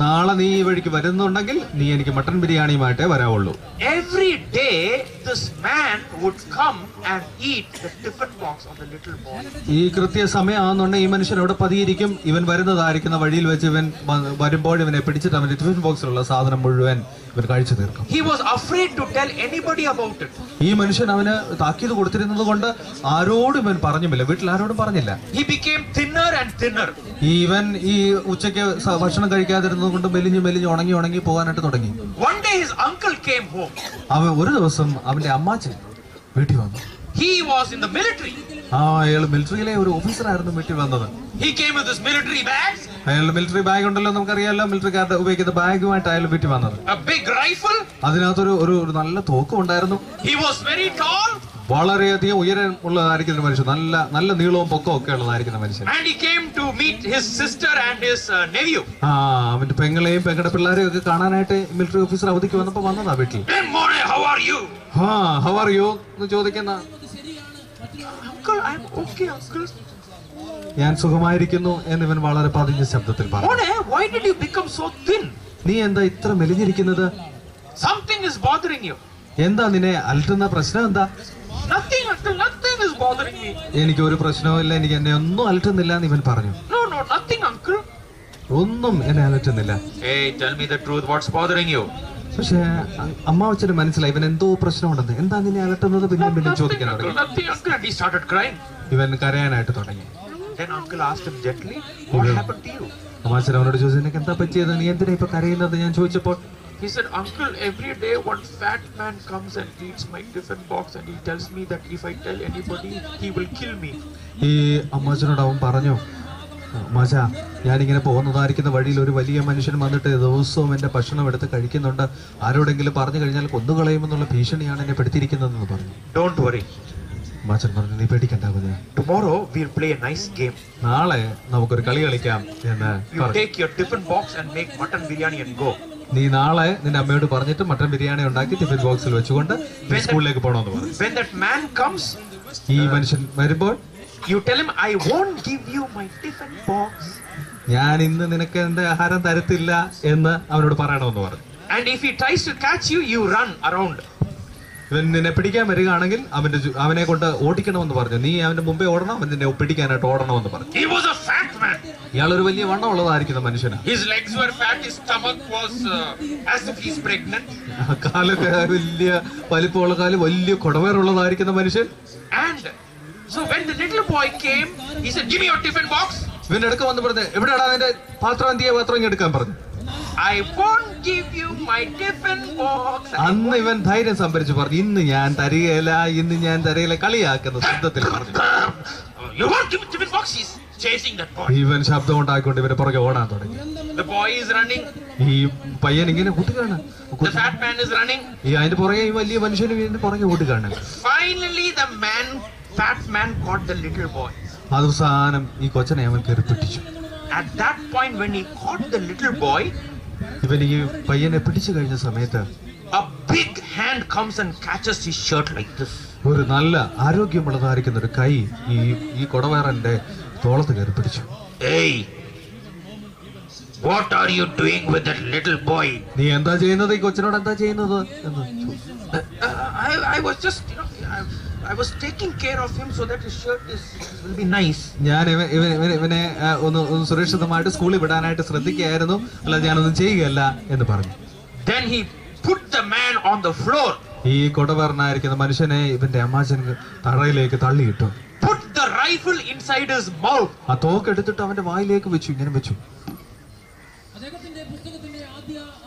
നാളെ നീ ഈ വഴിക്ക് വരുന്നുണ്ടെങ്കിൽ നീ എനിക്ക് mutton ബിരിയാണിയുമായിട്ടേ വരാവുള്ളൂ. Every day this man would come and eat the tiffin box of the little boy. ഈ കൃത്യ സമയമാണെന്നുണ്ടെങ്കിൽ ഈ മനുഷ്യൻ അവിടെ പതിയിരിക്കും. ഇവൻ വരുന്നതായിരിക്കുന്ന വഴിയിൽ വെച്ച് ഇവൻ വരുമ്പോൾ ഇവനെ പിടിച്ചിട്ട് അവന്റെ ടിഫിൻ ബോക്സിലുള്ള സാധനം മുഴുവൻ ഇവൻ കഴിച്ചു തീർക്കും. He was afraid to tell anybody about it. ഈ മനുഷ്യൻ അവന് താക്കീത് കൊടുത്തിരുന്നത് കൊണ്ട് ആരോടും ഇവൻ പറഞ്ഞില്ല, വീട്ടിൽ ആരോടും പറഞ്ഞില്ല. He became thinner and thinner. ഇവൻ ഈ ഉച്ചയ്ക്ക് ഭക്ഷണം കഴിക്കാതിരുന്നത് കൊണ്ട് മെലിഞ്ഞു മെലിഞ്ഞു ഉണങ്ങി പോകാനായിട്ട് തുടങ്ങി. One day his uncle came home. അവൻ ഒരു ദിവസം അവന്റെ അമ്മാച്ചൻ വീട്ടിൽ വന്നു. He was in the military. അയാൾ മിലിറ്ററിയിലെ ഒരു ഓഫീസറായിരുന്നു വീട്ടിൽ വന്നത്. He came with his military bags. അയാളുടെ മിലിറ്ററി ബാഗ് ഉണ്ടല്ലോ, നമുക്കറിയാലോ മിലിറ്ററിക്കാരുടെ ഉപയോഗിക്കുന്ന ബാഗുമായിട്ട് അയാൾ വീട്ടിൽ വന്നത്. A big rifle. അതിനകത്തൊരു ഒരു നല്ല തോക്കും ഉണ്ടായിരുന്നു. He was very tall. വളരെയധികം ഉയരം ഉള്ളതായിരിക്കുന്ന മനുഷ്യൻ, നല്ല നീളവും പൊക്കവും ഒക്കെ ഉള്ളതായിരിക്കുന്ന മനുഷ്യൻ. And he came to meet his sister and his nephew. അവന്റെ പെങ്ങളെയും പെങ്ങളുടെ പിള്ളേരെയും ഒക്കെ കാണാനായിട്ട് മിലിറ്ററി ഓഫീസർ അവധിക്ക് വന്നപ്പോ വന്നതാ വീട്ടിൽ. How are you? How are you എന്ന് ചോദിക്കുന്ന. Uncle, I'm okay, uncle. ഞാൻ സുഖമായിരിക്കുന്നു എന്നിവൻ വളരെ പതിഞ്ഞ ശബ്ദത്തിൽ പറഞ്ഞു. Why did you become so thin? നീ എന്താ ഇത്ര മെലിഞ്ഞിരിക്കുന്നത്? Something is bothering you. എന്താ നിന്നെ അലട്ടുന്ന പ്രശ്നം എന്താ? Nothing, uncle. Nothing is bothering me. എനിക്ക് ഒരു പ്രശ്നവും ഇല്ല, എനിക്ക് എന്നെ ഒന്നും അലട്ടുന്നില്ല എന്ന് ഇവൻ പറഞ്ഞു. No, nothing, uncle. ഒന്നും എന്നെ അലട്ടുന്നില്ല. Hey, tell me the truth. What's bothering you? പക്ഷേ അമ്മാവച്ചന് മനസ്സിലായി ഇവൻ എന്തോ പ്രശ്നമുണ്ടെന്ന്. എന്താ നിന്നെ അലട്ടുന്നത്? പിന്നെ ചോദിക്കാൻ തുടങ്ങി. Nothing, uncle. And he started crying. ഇവൻ കരയാനായിട്ട് തുടങ്ങി. Then uncle asked him gently, what happened to you? അമ്മാവച്ചൻ അവനോട് ചോദിച്ചു, നിനക്ക് എന്താ പറ്റിയത്? നീ എന്തിനാ ഇപ്പൊ കരയുന്നത്? ഞാൻ ചോദിച്ചപ്പോൾ he said, uncle, every day one fat man comes and eats my tiffin box and he tells me that if I tell anybody he will kill me. ഈ അമ്മാവച്ചനോട് അവൻ പറഞ്ഞു, അമ്മാച്ച, ഞാനിങ്ങനെ പോകുന്നതായിരിക്കുന്ന വഴിയിൽ ഒരു വലിയ മനുഷ്യൻ വന്നിട്ട് ദിവസവും എന്റെ ഭക്ഷണം എടുത്ത് കഴിക്കുന്നുണ്ട്, ആരോടെങ്കിലും പറഞ്ഞു കഴിഞ്ഞാൽ കൊന്നുകളയുമെന്നുള്ള ഭീഷണിയാണ് എന്നെ പെടുത്തിയിരിക്കുന്നതെന്ന് പറഞ്ഞു. Don't worry. അമ്മാച്ചൻ പറഞ്ഞു, നീ പേടിക്കണ്ട കുഞ്ഞേ. Tomorrow we'll play a nice game. നാളെ നമുക്കൊരു കളി കളിക്കാം എന്ന് You പറഞ്ഞു. take your tiffin box and make mutton biryani and go. നീ നാളെ നിന്റെ അമ്മയോട് പറഞ്ഞിട്ട് മട്ടൻ ബിരിയാണി ഉണ്ടാക്കി ടിഫിൻ ബോക്സിൽ വെച്ചുകൊണ്ട് സ്കൂളിലേക്ക് പോകണമെന്ന് പറഞ്ഞു. When that man comes, ഈ മനുഷ്യൻ വരുമ്പോൾ you tell him, I won't give you my tiffin box. ഞാൻ ഇന്ന് നിനക്ക് എന്റെ ആഹാരം തരത്തില്ല എന്ന് അവനോട് പറയണമെന്ന് പറഞ്ഞു. And if he tries to catch you, you run around. ഇവൻ നിന്നെ പിടിക്കാൻ വരികയാണെങ്കിൽ അവനെ കൊണ്ട് ഓടിക്കണമെന്ന് പറഞ്ഞു. നീ അവന്റെ മുമ്പേ ഓടണം, അവൻ നിന്നെ പിടിക്കാനായിട്ട് ഓടണമെന്ന് പറഞ്ഞു. He was a fat man. ഇയാളൊരു വലിയ വണ്ണം ഉള്ളതായിരിക്കുന്ന മനുഷ്യനാണ്. His legs were fat, his stomach was as if he's pregnant. കാലൊക്കെ വലിയ വലിപ്പമുള്ള കാല്, വലിയ കുടവേറുള്ളതായിരിക്കുന്ന മനുഷ്യൻ. And so when the little boy came, he said, give me your tiffin box. ഇവന്റെ അടുക്ക വന്ന് പറഞ്ഞു, എവിടെയാടാ നിന്റെ പാത്രം? എന്തിയെ പാത്രം ഇങ്ങ് എടുക്കാൻ പറഞ്ഞു. I won't give you my tiffin box. അന്ന് ഇവൻ ധൈര്യം സംഭരിച്ചു പറഞ്ഞു, ഇന്ന് ഞാൻ തരികയില്ല, കളിയാക്കുന്ന ശബ്ദത്തിൽ പറഞ്ഞു. You won't give me tiffin box. He's chasing that boy. ഇവൻ ശബ്ദം ഉണ്ടാക്കിക്കൊണ്ട് ഇവരെ പുറകെ ഓടാൻ തുടങ്ങി. The boy is running. ഈ പയ്യൻ ഇങ്ങനെ കൂട്ടുകയാണ്. The fat man is running. ഈ അതിന്റെ പുറകെ ഈ വലിയ മനുഷ്യനും ഇതിന്റെ പുറകെ ഓടുകയാണ്. Finally the fat man caught the little boy. അവസാനം ഈ കൊച്ചനെ അവൻ കയറി പിടിച്ചു. At that point when he caught the little boy, ഇവൻ ഈ പയ്യനെ പിടിച്ചു കഴിഞ്ഞ സമയത്ത് a big hand comes and catches his shirt like this. ഒരു നല്ല ആരോഗ്യമുള്ളതായിരിക്കുന്ന ഒരു കൈ ഈ കൊടവേറന്റെ തോളത്ത് കയറി പിടിച്ചു. Hey, what are you doing with that little boy? നീ എന്താ ചെയ്യുന്നത്? ഈ കൊച്ചിനോട് എന്താ ചെയ്യുന്നത് എന്ന് ചോദിച്ചു. I was just, I was taking care of him so that his shirt will be nice. ഞാൻ ഇവനെ ഒന്ന് സുരക്ഷിതമായിട്ട് സ്കൂളിൽ വിടാനായിട്ട് ശ്രദ്ധിക്കുകയായിരുന്നു, അല്ല ഞാനൊന്നും ചെയ്യുകയല്ല എന്ന് പറഞ്ഞു. Then he put the man on the floor. ഈ കൊടവേറനായിരിക്കുന്ന മനുഷ്യനെ ഇവന്റെ അമ്മാച്ചൻ തറയിലേക്ക് തള്ളിയിട്ടു. Put the rifle inside his mouth. ആ തോക്ക് എടുത്തിട്ട് അവന്റെ വായിലേക്ക് വെച്ചു, ഇങ്ങനെ വെച്ചു.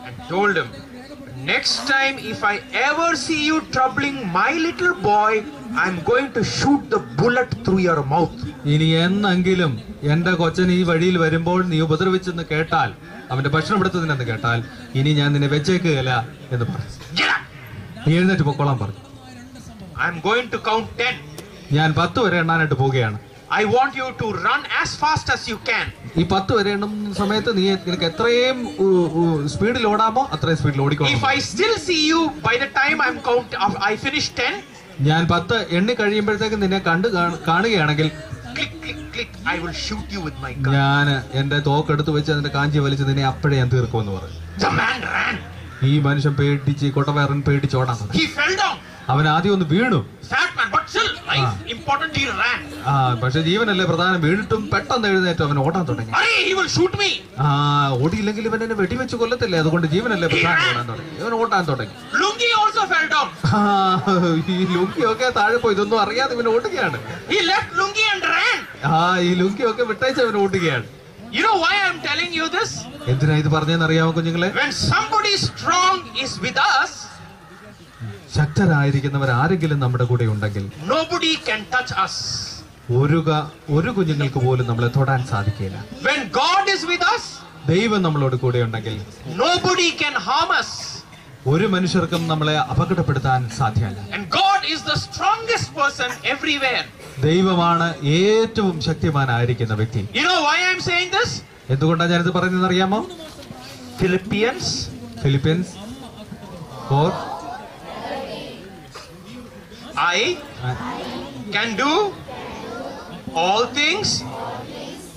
And told him, next time if I ever see you troubling my little boy, I'm going to shoot the bullet through your mouth. ഇനി എന്നെങ്കിലും എന്റെ കൊച്ചൻ ഈ വഴിയിൽ വരുമ്പോൾ നീ ഉപദ്രവിച്ചെന്ന് കേട്ടാൽ, അവന്റെ ഭക്ഷണം എടുത്തതിനെന്ന് കേട്ടാൽ, ഇനി ഞാൻ നിന്നെ വെച്ചേക്കുകയില്ല എന്ന് പറഞ്ഞു. നീ എഴുന്നേറ്റ് പൊക്കോളാൻ പറഞ്ഞു. I'm going to count 10. ഞാൻ 10 വരെ എണ്ണാനായിട്ട് പോവുകയാണ്. I want you to run as fast as you can. ഈ 10 വരെ എണ്ണുന്ന സമയത്ത് നീ നിനക്ക് എത്രയും സ്പീഡിൽ ഓടാമോ അത്രയും സ്പീഡിൽ ഓടിക്കോളാം. If I still see you by the time I finish 10, ഞാൻ 10 എണ്ണി കഴിയുമ്പോഴത്തേക്ക് നിന്നെ കാണുകയാണെങ്കിൽ click, click, click, I will shoot you with my gun. ഞാൻ എന്റെ തോക്കെടുത്ത് വെച്ച് അതിന്റെ കാഞ്ചി വലിച്ച് നിന്നെ അപ്പോഴേ ഞാൻ തീർക്കുമെന്ന് പറഞ്ഞു. The man ran. ഈ മനുഷ്യൻ പേടിച്ച് കൊട്ടവയറൻ പേടിച്ചോടാൻ തുടങ്ങി. He fell down. അവൻ ആദ്യം ഒന്ന് വീണു. Fat man, but still life important. He ran. പക്ഷെ ജീവനല്ലേ പ്രധാനം. വീണിട്ടും പെട്ടെന്ന് എഴുന്നേറ്റ് അവൻ ഓടാൻ തുടങ്ങി. He will shoot me. ഓടിയില്ലെങ്കിൽ ഇവൻ എന്നെ വെടിവെച്ച് കൊല്ലത്തില്ലേ, അതുകൊണ്ട് ജീവനല്ലേ പ്രധാനം ഓടാൻ തുടങ്ങി. ഇവൻ ഓടാൻ തുടങ്ങി. Lungi also fell down. ഈ ലുങ്കിയൊക്കെ താഴെ പോയി. ഇതൊന്നും അറിയാതെ ഇവൻ ഓടുകയാണ്. He left lungi and ran. ഈ ലുങ്കിയൊക്കെ വിട്ടയച്ച് അവൻ ഓടുകയാണ്. You know why I am telling you this? എന്തിനാ ഇത് പറഞ്ഞെന്ന് അറിയാമോ കുഞ്ഞുങ്ങളെ? When somebody strong is with us, ശക്തരായിരിക്കുന്നവർ ആരെങ്കിലും നമ്മുടെ കൂടെ ഉണ്ടെങ്കിൽ nobody can touch us. ഒരു കുഞ്ഞുങ്ങൾക്ക് പോലും നമ്മളെ തൊടാൻ സാധിക്കില്ല. When God is with us, ദൈവം നമ്മളോട് കൂടെ ഉണ്ടെങ്കിൽ nobody can harm us. ഒരു മനുഷ്യർക്കും നമ്മളെ അപകടപ്പെടുത്താൻ സാധ്യമല്ല. And God is the strongest person everywhere. ദൈവമാണ് ഏറ്റവും ശക്തിമാനായിരിക്കുന്ന വ്യക്തി. You know why I am saying this? എന്തുകൊണ്ടാണ് ഞാനിത് പറയുന്നത് അറിയാമോ? Philippians 4 I can do all things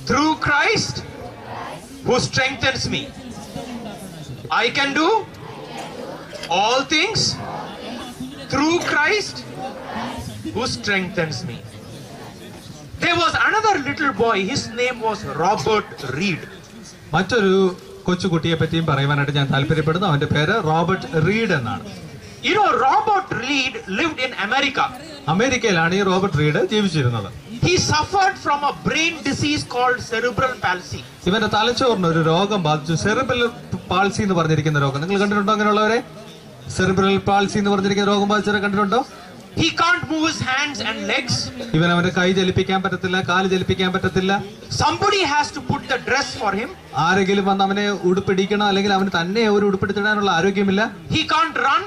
through Christ who strengthens me. I can do all things through Christ who strengthens me. There was another little boy. His name was Robert Reed. മറ്റൊരു കൊച്ചുകുട്ടിയെ പറ്റിയും പറയുവാനായിട്ട് ഞാൻ താല്പര്യപ്പെടുന്നു. അവന്റെ പേര് Robert read എന്നാണ്. You know, Robert Reed lived in America. അമേരിക്കയിലാണ് ഈ Robert read ജീവിച്ചിരുന്നത്. He suffered from a brain disease called cerebral palsy. ഇവന്റെ തലച്ചോറിന് ഒരു രോഗം ബാധിച്ചു. സെറിബ്രൽ പാൾസി എന്ന് പറഞ്ഞിരിക്കുന്ന രോഗം. നിങ്ങൾ കണ്ടിട്ടുണ്ടോ അങ്ങനെയുള്ളവരെ? സെറിബ്രൽ പാൾസി എന്ന് പറഞ്ഞിരിക്കുന്ന രോഗം ബാധിച്ചവരെ കണ്ടിട്ടുണ്ടോ? He can't move his hands and legs. ഇവൻ അവന്റെ കൈ ചലിപ്പിക്കാൻ പറ്റത്തില്ല, കാല് ചലിപ്പിക്കാൻ പറ്റത്തില്ല. Somebody has to put the dress for him. ആരെങ്കിലും വന്ന് അവനെ ഉടുപ്പിടിക്കണം, അല്ലെങ്കിൽ അവന് തന്നെ ഒരു ഉടുപ്പിടിച്ചിടാനുള്ള ആരോഗ്യമില്ല. He can't run.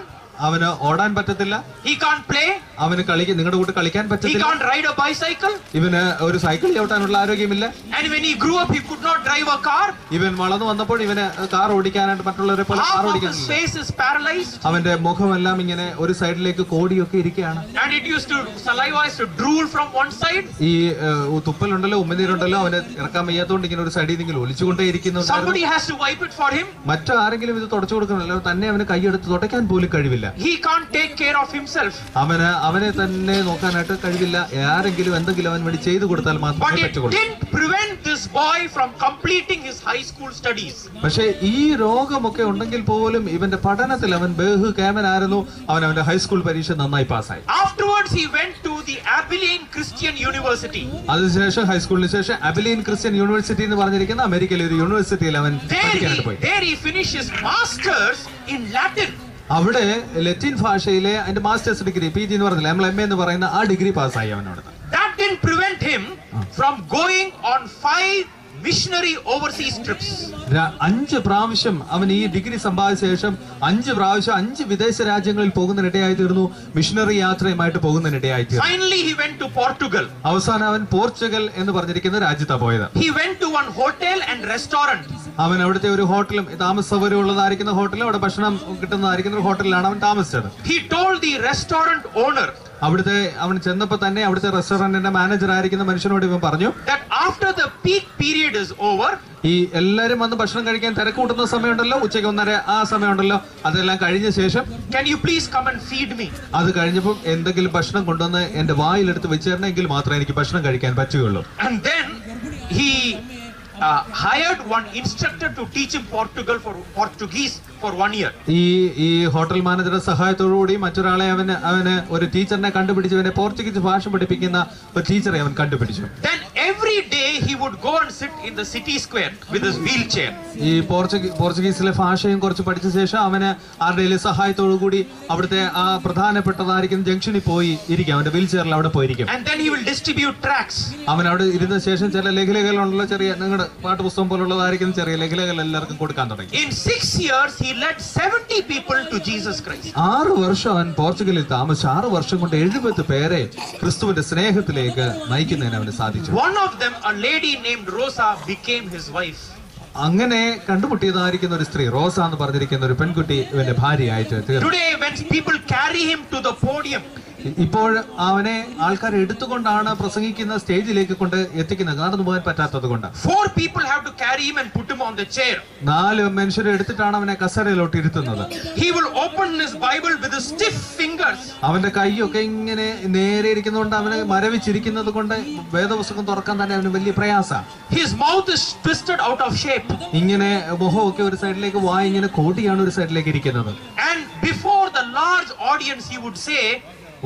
അവന് ഓടാൻ പറ്റത്തില്ല. He can't play. അവന് നിങ്ങളുടെ കൂടെ കളിക്കാൻ He പറ്റത്തില്ല. can't ride a bicycle. ഇവന് ഒരു cycle ചവിട്ടാനുള്ള ആരോഗ്യമില്ല. And when he grew up, he could not drive a car. ഇവൻ വളർന്നു വന്നപ്പോൾ ഇവന് കാർ ഓടിക്കാനായിട്ട് മറ്റുള്ളവരെ പോലെ car Half of his ഓടിക്കാനില്ല. face is paralyzed. അവന്റെ മുഖമെല്ലാം ഇങ്ങനെ ഒരു സൈഡിലേക്ക് കോടിയൊക്കെ ഇരിക്കുകയാണ്. And it used to saliva used to drool from one side. ഈ തുപ്പലുണ്ടല്ലോ, ഉമ്മനീരുണ്ടല്ലോ, അവന് ഇറക്കാൻ വയ്യാത്തോണ്ട് ഇങ്ങനെ ഒരു സൈഡിൽ നിന്ന് ഒലിച്ചുകൊണ്ടേ ഇരിക്കുന്നു. Somebody has to wipe it for him. മറ്റാരെങ്കിലും ഇത് തുടച്ചു കൊടുക്കണമല്ലോ, തന്നെ അവന് കൈയെടുത്ത് തുടയ്ക്കാൻ പോലും കഴിവില്ല. He can't take care of himself. അവനെ തന്നെ നോക്കാനായിട്ട് കഴിവില്ല. ആരെങ്കിലും എന്തെങ്കിലും അവൻ വേണ്ടി ചെയ്തു കൊടുത്താൽ But മാത്രമേ it പറ്റുള്ളൂ. didn't prevent this boy from completing his high school studies. പക്ഷേ ഈ രോഗമൊക്കെ ഉണ്ടെങ്കിൽ പോലും ഇവന്റെ പഠനത്തിൽ അവൻ ബഹുകേമനായിരുന്നു. അവന്റെ ഹൈസ്കൂൾ പരീക്ഷ നന്നായി പാസ്സായി. Afterwards, he went to the Abilene Christian University. അതിനുശേഷം ഹൈസ്കൂളിന് ശേഷം അബിലീൻ ക്രിസ്ത്യൻ യൂണിവേഴ്സിറ്റി എന്ന് പറഞ്ഞിരിക്കുന്ന അമേരിക്കയിലെ ഒരു യൂണിവേഴ്സിറ്റിയിൽ അവൻ പഠിക്കാനായിട്ട് പോയി. There he finished his masters in Latin. അവിടെ ലത്തീൻ ഭാഷയിലെ അതിന്റെ മാസ്റ്റേഴ്സ് ഡിഗ്രി, PG എന്ന് പറഞ്ഞില്ല, MA എന്ന് പറയുന്ന ആ ഡിഗ്രി പാസ്സായി അവനോട്. That didn't prevent him from going on 5 missionary overseas trips. 5 പ്രാവശ്യം അവൻ ഈ ഡിഗ്രി സമ്പാദിച്ച ശേഷം 5 പ്രാവശ്യം 5 വിദേശ രാജ്യങ്ങളിൽ പോകുന്നതിനിടയായി തീർന്നു. മിഷണറി യാത്രയുമായിട്ട് പോകുന്നതിനിടയായി തീർന്നു. Finally he went to Portugal. അവസാനം അവൻ പോർച്ചുഗൽ എന്ന് പറഞ്ഞിരിക്കുന്ന രാജ്യത്താണ് പോയത്. He went to one hotel and restaurant. അവൻ അവിടുത്തെ ഒരു ഹോട്ടലും താമസ സൗകര്യം ഉള്ളതായിരിക്കുന്ന ഹോട്ടലും അവിടെ ഭക്ഷണം കിട്ടുന്നതായിരിക്കുന്ന ഒരു ഹോട്ടലിലാണ് അവൻ താമസിച്ചത്. He told the restaurant owner അവിടുത്തെ അവൻ ചെന്നപ്പോ തന്നെ അവിടുത്തെ റെസ്റ്റോറന്റിന്റെ മാനേജർ ആയിരിക്കുന്ന മനുഷ്യനോട് ഇവൻ പറഞ്ഞു, that after the peak period is over, ഈ എല്ലാരും വന്ന് ഭക്ഷണം കഴിക്കാൻ തിരക്ക് കൂട്ടുന്ന സമയമുണ്ടല്ലോ, ഉച്ചയ്ക്ക് 1:30 ആ സമയമുണ്ടല്ലോ, അതെല്ലാം കഴിഞ്ഞ ശേഷം can you please come and feed me? അത് കഴിഞ്ഞപ്പോൾ എന്തെങ്കിലും ഭക്ഷണം കൊണ്ടുവന്ന് എന്റെ വായിലെടുത്ത് വെച്ചേരണമെങ്കിൽ മാത്രമേ എനിക്ക് ഭക്ഷണം കഴിക്കാൻ പറ്റുകയുള്ളൂ. And then he hired one instructor to teach him Portuguese for 1 year. ഈ ഹോട്ടൽ മാനേജറുടെ സഹായത്തോടുകൂടി മറ്റൊരാളെ അവന് ഒരു ടീച്ചറിനെ കണ്ടുപിടിച്ചു, അവനെ പോർച്ചുഗീസ് ഭാഷ പഠിപ്പിക്കുന്ന ഒരു ടീച്ചറെ അവൻ കണ്ടുപിടിച്ചു. Then every day he would go and sit in the city square with his wheelchair. ഈ പോർച്ചുഗീസിലെ ഭാഷയും കുറച്ച് പഠിച്ച ശേഷം അവന് ആരുടെയും സഹായത്തോടു കൂടി അവിടുത്തെ ആ പ്രധാനപ്പെട്ടതായിരിക്കുന്ന ജംഗ്ഷനിൽ പോയി ഇരിക്കും. അവന്റെ വീൽ ചെയറിൽ അവിടെ പോയിരിക്കും. And then he will distribute tracts. അവൻ അവിടെ ഇരുന്ന ശേഷം ചില ലഘുലേഖകളുള്ള ചെറിയ നിങ്ങളുടെ പാട്ടുപുസ്തകം പോലുള്ളതായിരിക്കുന്ന ചെറിയ ലഘുലേഖകൾ എല്ലാവർക്കും കൊടുക്കാൻ തുടങ്ങി. In 6 years he led 70 people to Jesus Christ. 6 വർഷം അവൻ പോർച്ചുഗലിൽ താമസിച്ചു. 6 വർഷം കൊണ്ട് 70 പേരെ ക്രിസ്തുവിന്റെ സ്നേഹത്തിലേക്ക് നയിക്കുന്നതിന് അവന് സാധിച്ചു. One of them, a lady named Rosa, became his wife. അങ്ങനെ കണ്ടുമുട്ടിയതായിരിക്കുന്ന ഒരു സ്ത്രീ റോസ എന്ന് പറഞ്ഞിരിക്കുന്ന ഒരു പെൺകുട്ടി ഇവന്റെ ഭാര്യയായിട്ട് തീർന്നു. Today when people carry him to the podium, ഇപ്പോൾ അവനെ ആൾക്കാർ എടുത്തുകൊണ്ടാണ് പ്രസംഗിക്കുന്ന സ്റ്റേജിലേക്ക് കൊണ്ട് എത്തിക്കുന്നത്. നടന്നു പോകാൻ പറ്റാത്തത് കൊണ്ട് 4 people have to carry him and put him on the chair. 4 മനുഷ്യരെ എടുത്തിട്ടാണ് അവനെ കസേരയിലോട്ട് ഇരുത്തുന്നത്. He will open his Bible with his stiff fingers. അവന്റെ കൈയൊക്കെ ഇങ്ങനെ നേരെ ഇരിക്കുന്നതുകൊണ്ട് അവനെ മരവിച്ചിരിക്കുന്നത് കൊണ്ട് വേദപുസ്തകം തുറക്കാൻ തന്നെ അവന് വലിയ പ്രയാസമാണ്. His mouth is twisted out of shape. ഇങ്ങനെ മുഖമൊക്കെ ഒരു സൈഡിലേക്ക് വായി ഇങ്ങനെ കോടിയാണ് ഒരു സൈഡിലേക്ക് ഇരിക്കുന്നത്. And before the large audience he would say,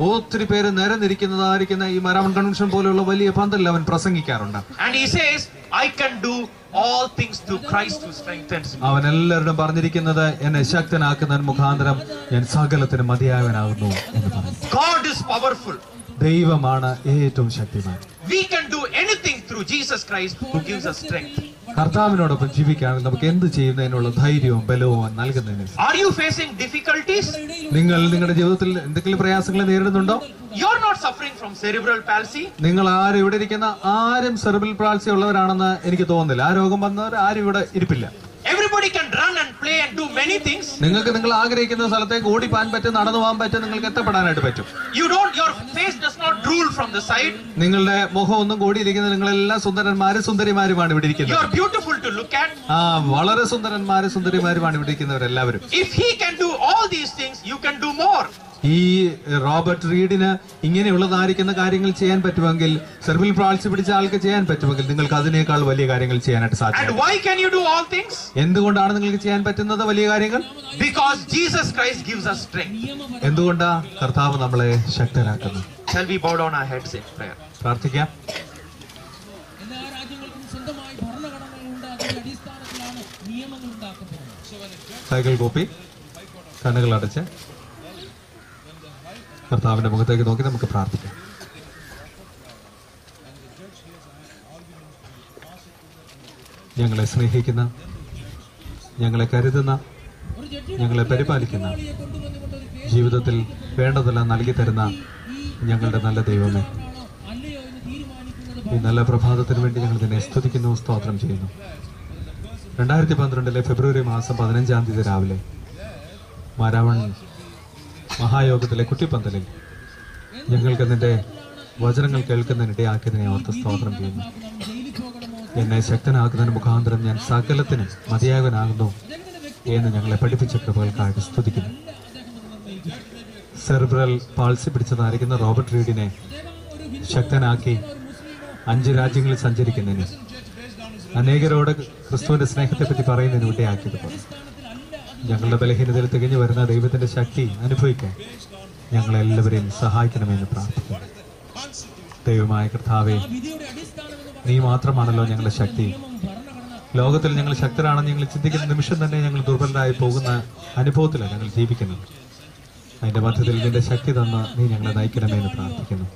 ഒത്തിരി പേര് നിരന്നിരിക്കുന്നതായിരിക്കുന്ന ഈ മരാമൺ കൺവെൻഷൻ പോലെയുള്ള വലിയ പന്തലിൽ അവൻ പ്രസംഗിക്കാറുണ്ട്. and he says, I can do all things through Christ who strengthens me. അവൻ എല്ലാവരോടും പറഞ്ഞിരിക്കുന്നത് എന്നെ ശക്തനാക്കുന്നതിന് മുഖാന്തരം ഞാൻ സകലത്തിന് മതിയായവനാകുന്നു എന്ന് പറഞ്ഞു. God is powerful. ദൈവമാണ് ഏറ്റവും Shaktimaan. We can do anything through Jesus Christ who gives us strength. കർത്താവിനോടൊപ്പം ജീവിക്കുകയാണെങ്കിൽ നമുക്ക് എന്ത് ചെയ്യുന്നതിനുള്ള ധൈര്യവും ബലവും നൽകുന്നതിന്. Are you facing difficulties? നിങ്ങൾ നിങ്ങളുടെ ജീവിതത്തിൽ എന്തെങ്കിലും പ്രയാസങ്ങൾ നേരിടുന്നുണ്ടോ? You're not suffering from cerebral palsy. നിങ്ങൾ ആരും ഇവിടെ ഇരിക്കുന്ന ആരും സെറിബ്രൽ പാൾസി ഉള്ളവരാണെന്ന് എനിക്ക് തോന്നുന്നില്ല. ആ രോഗം വന്നവർ ആരും ഇവിടെ ഇരിപ്പില്ല. Everybody can run and play and do many things. നിങ്ങൾക്ക് നിങ്ങൾ ആഗ്രഹിക്കുന്ന സ്ഥലത്തേക്ക് ഓടിപ്പാൻ പറ്റും, നടന്നു പോകാൻ പറ്റും, നിങ്ങൾക്ക് എത്തപ്പെടാനായിട്ട് പറ്റും. Your face does not drool from the side. നിങ്ങളുടെ മുഖം ഒന്നും കൂടിയിരിക്കുന്നത് നിങ്ങളെല്ലാം സുന്ദരന്മാരും സുന്ദരിമാരുമാണ് ഇവിടെ ഇരിക്കുന്നത്. You're beautiful to look at. വളരെ സുന്ദരന്മാരും സുന്ദരിമാരുമാണ് ഇവിടെ ഇരിക്കുന്നവരെല്ലാവരും. If he can do all these things, you can do more. ഈ റോബർട്ട് റീഡിന് ഇങ്ങനെയുള്ളതായിരിക്കുന്ന കാര്യങ്ങൾ ചെയ്യാൻ പറ്റുമെങ്കിൽ, സെർബിൽ പാൾസി പിടിച്ച ആൾക്ക് ചെയ്യാൻ പറ്റുമെങ്കിൽ നിങ്ങൾക്ക് അതിനേക്കാൾ വലിയ കാര്യങ്ങൾ ചെയ്യാനായിട്ട് സാധിക്കും. And why can you do all things? എന്തുകൊണ്ടാണ് നിങ്ങൾക്ക് ചെയ്യാൻ പറ്റുന്നത് വലിയ കാര്യങ്ങൾ? Because Jesus Christ gives us strength. എന്തുകൊണ്ടാ? കർത്താവ് നമ്മളെ ശക്തരാക്കുന്നു. Shall we bow down our heads in prayer? പ്രാർത്ഥിക്കാം. എല്ലാ രാജ്യങ്ങൾക്കും സ്വന്തമായി ഭരണഘടനകളുണ്ട്. അതിന്റെ അടിസ്ഥാനത്തിലാണ് നിയമങ്ങൾ ഉണ്ടാക്കപ്പെടുന്നത്. കൈകൾ കൂപ്പി കണ്ണുകൾ അടച്ച് കർത്താവിന്റെ മുഖത്തേക്ക് നോക്കി നമുക്ക് പ്രാർത്ഥിക്കാം. ഞങ്ങളെ സ്നേഹിക്കുന്ന, ഞങ്ങളെ കരുതുന്ന, ഞങ്ങളെ പരിപാലിക്കുന്ന, ജീവിതത്തിൽ വേണ്ടതെല്ലാം നൽകി തരുന്ന ഞങ്ങളുടെ നല്ല ദൈവമേ, ഈ നല്ല പ്രഭാതത്തിന് വേണ്ടി ഞങ്ങൾ നിന്നെ സ്തുതിക്കുന്നു, സ്തോത്രം ചെയ്യുന്നു. 2012 ഫെബ്രുവരി മാസം 15-ാം തീയതി രാവിലെ മാരാമൺ മഹായോഗത്തിലെ കുട്ടിപ്പന്തലിൽ ഞങ്ങൾക്ക് നിന്റെ വചനങ്ങൾ കേൾക്കുന്നതിനിടയാക്കിയതിനെ ഓർത്ത് സ്തോത്രം ചെയ്യുന്നു. എന്നെ ശക്തനാക്കുന്നതിന് മുഖാന്തരം ഞാൻ സകലത്തിന് മതിയായവനാകുന്നു എന്ന് ഞങ്ങളെ പഠിപ്പിച്ച കൃപകൾക്കായിട്ട് സ്തുതിക്കുന്നു. സെറിബ്രൽ പാൾസി പിടിച്ചതായിരിക്കുന്ന റോബർട്ട് റീഡിനെ ശക്തനാക്കി 5 രാജ്യങ്ങളിൽ സഞ്ചരിക്കുന്നതിന്, അനേകരോട് ക്രിസ്തുവിന്റെ സ്നേഹത്തെപ്പറ്റി പറയുന്നതിന് ഇടയാക്കിയതുപോലെ ഞങ്ങളുടെ ബലഹീനതയിൽ തികഞ്ഞു വരുന്ന ദൈവത്തിന്റെ ശക്തി അനുഭവിക്കാൻ ഞങ്ങളെല്ലാവരെയും സഹായിക്കണമെന്ന് പ്രാർത്ഥിക്കുന്നു. ദൈവമായ കർത്താവേ, നീ മാത്രമാണല്ലോ ഞങ്ങളുടെ ശക്തി. ലോകത്തിൽ ഞങ്ങൾ ശക്തരാണെന്ന് ഞങ്ങൾ ചിന്തിക്കുന്ന നിമിഷം തന്നെ ഞങ്ങൾ ദുർബലരായി പോകുന്ന അനുഭവത്തിലാണ് ഞങ്ങൾ ജീവിക്കുന്നത്. അതിന്റെ മധ്യത്തിൽ നിന്റെ ശക്തി തന്ന് നീ ഞങ്ങളെ നയിക്കണമെന്ന് പ്രാർത്ഥിക്കുന്നു.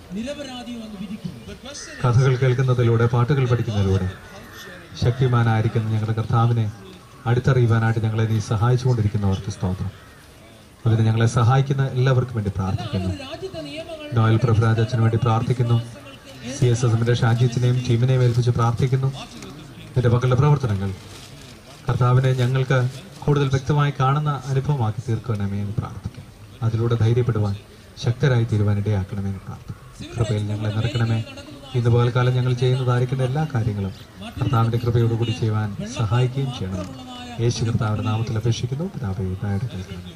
കഥകൾ കേൾക്കുന്നതിലൂടെ, പാട്ടുകൾ പഠിക്കുന്നതിലൂടെ ശക്തിമാനായിരിക്കുന്ന ഞങ്ങളുടെ കർത്താവിനെ അടുത്തറിയുവാനായിട്ട് ഞങ്ങളെ നീ സഹായിച്ചുകൊണ്ടിരിക്കുന്നവർക്ക് സ്തോത്രം. അതിന് ഞങ്ങളെ സഹായിക്കുന്ന എല്ലാവർക്കും വേണ്ടി പ്രാർത്ഥിക്കുന്നു. നോയൽ പ്രഭുരാജ് അച്ഛന് വേണ്ടി പ്രാർത്ഥിക്കുന്നു. CSSന്റെ ഷാജിച്ചിനെയും ടീമിനെയും ഏൽപ്പിച്ച് പ്രാർത്ഥിക്കുന്നു. നിന്റെ മക്കളുടെ പ്രവർത്തനങ്ങൾ കർത്താവിനെ ഞങ്ങൾക്ക് കൂടുതൽ വ്യക്തമായി കാണുന്ന അനുഭവമാക്കി തീർക്കണമേ എന്ന് പ്രാർത്ഥിക്കുന്നു. അതിലൂടെ ധൈര്യപ്പെടുവാൻ, ശക്തരായി തീരുവാൻ ഇടയാക്കണമെന്ന് പ്രാർത്ഥിക്കുന്നു. കൃപയിൽ ഞങ്ങളെ നിറയ്ക്കണമേ. ഇന്ന് പകൽക്കാലം ഞങ്ങൾ ചെയ്യുന്നതായിരിക്കുന്ന എല്ലാ കാര്യങ്ങളും കർത്താവിന്റെ കൃപയോടുകൂടി ചെയ്യുവാൻ സഹായിക്കുകയും ചെയ്യണം. യേശു കർത്താവിന്റെ നാമത്തിൽ അപേക്ഷിക്കുന്നു. പിതാവേ, ദയയോടെ കേൾക്കണമേ.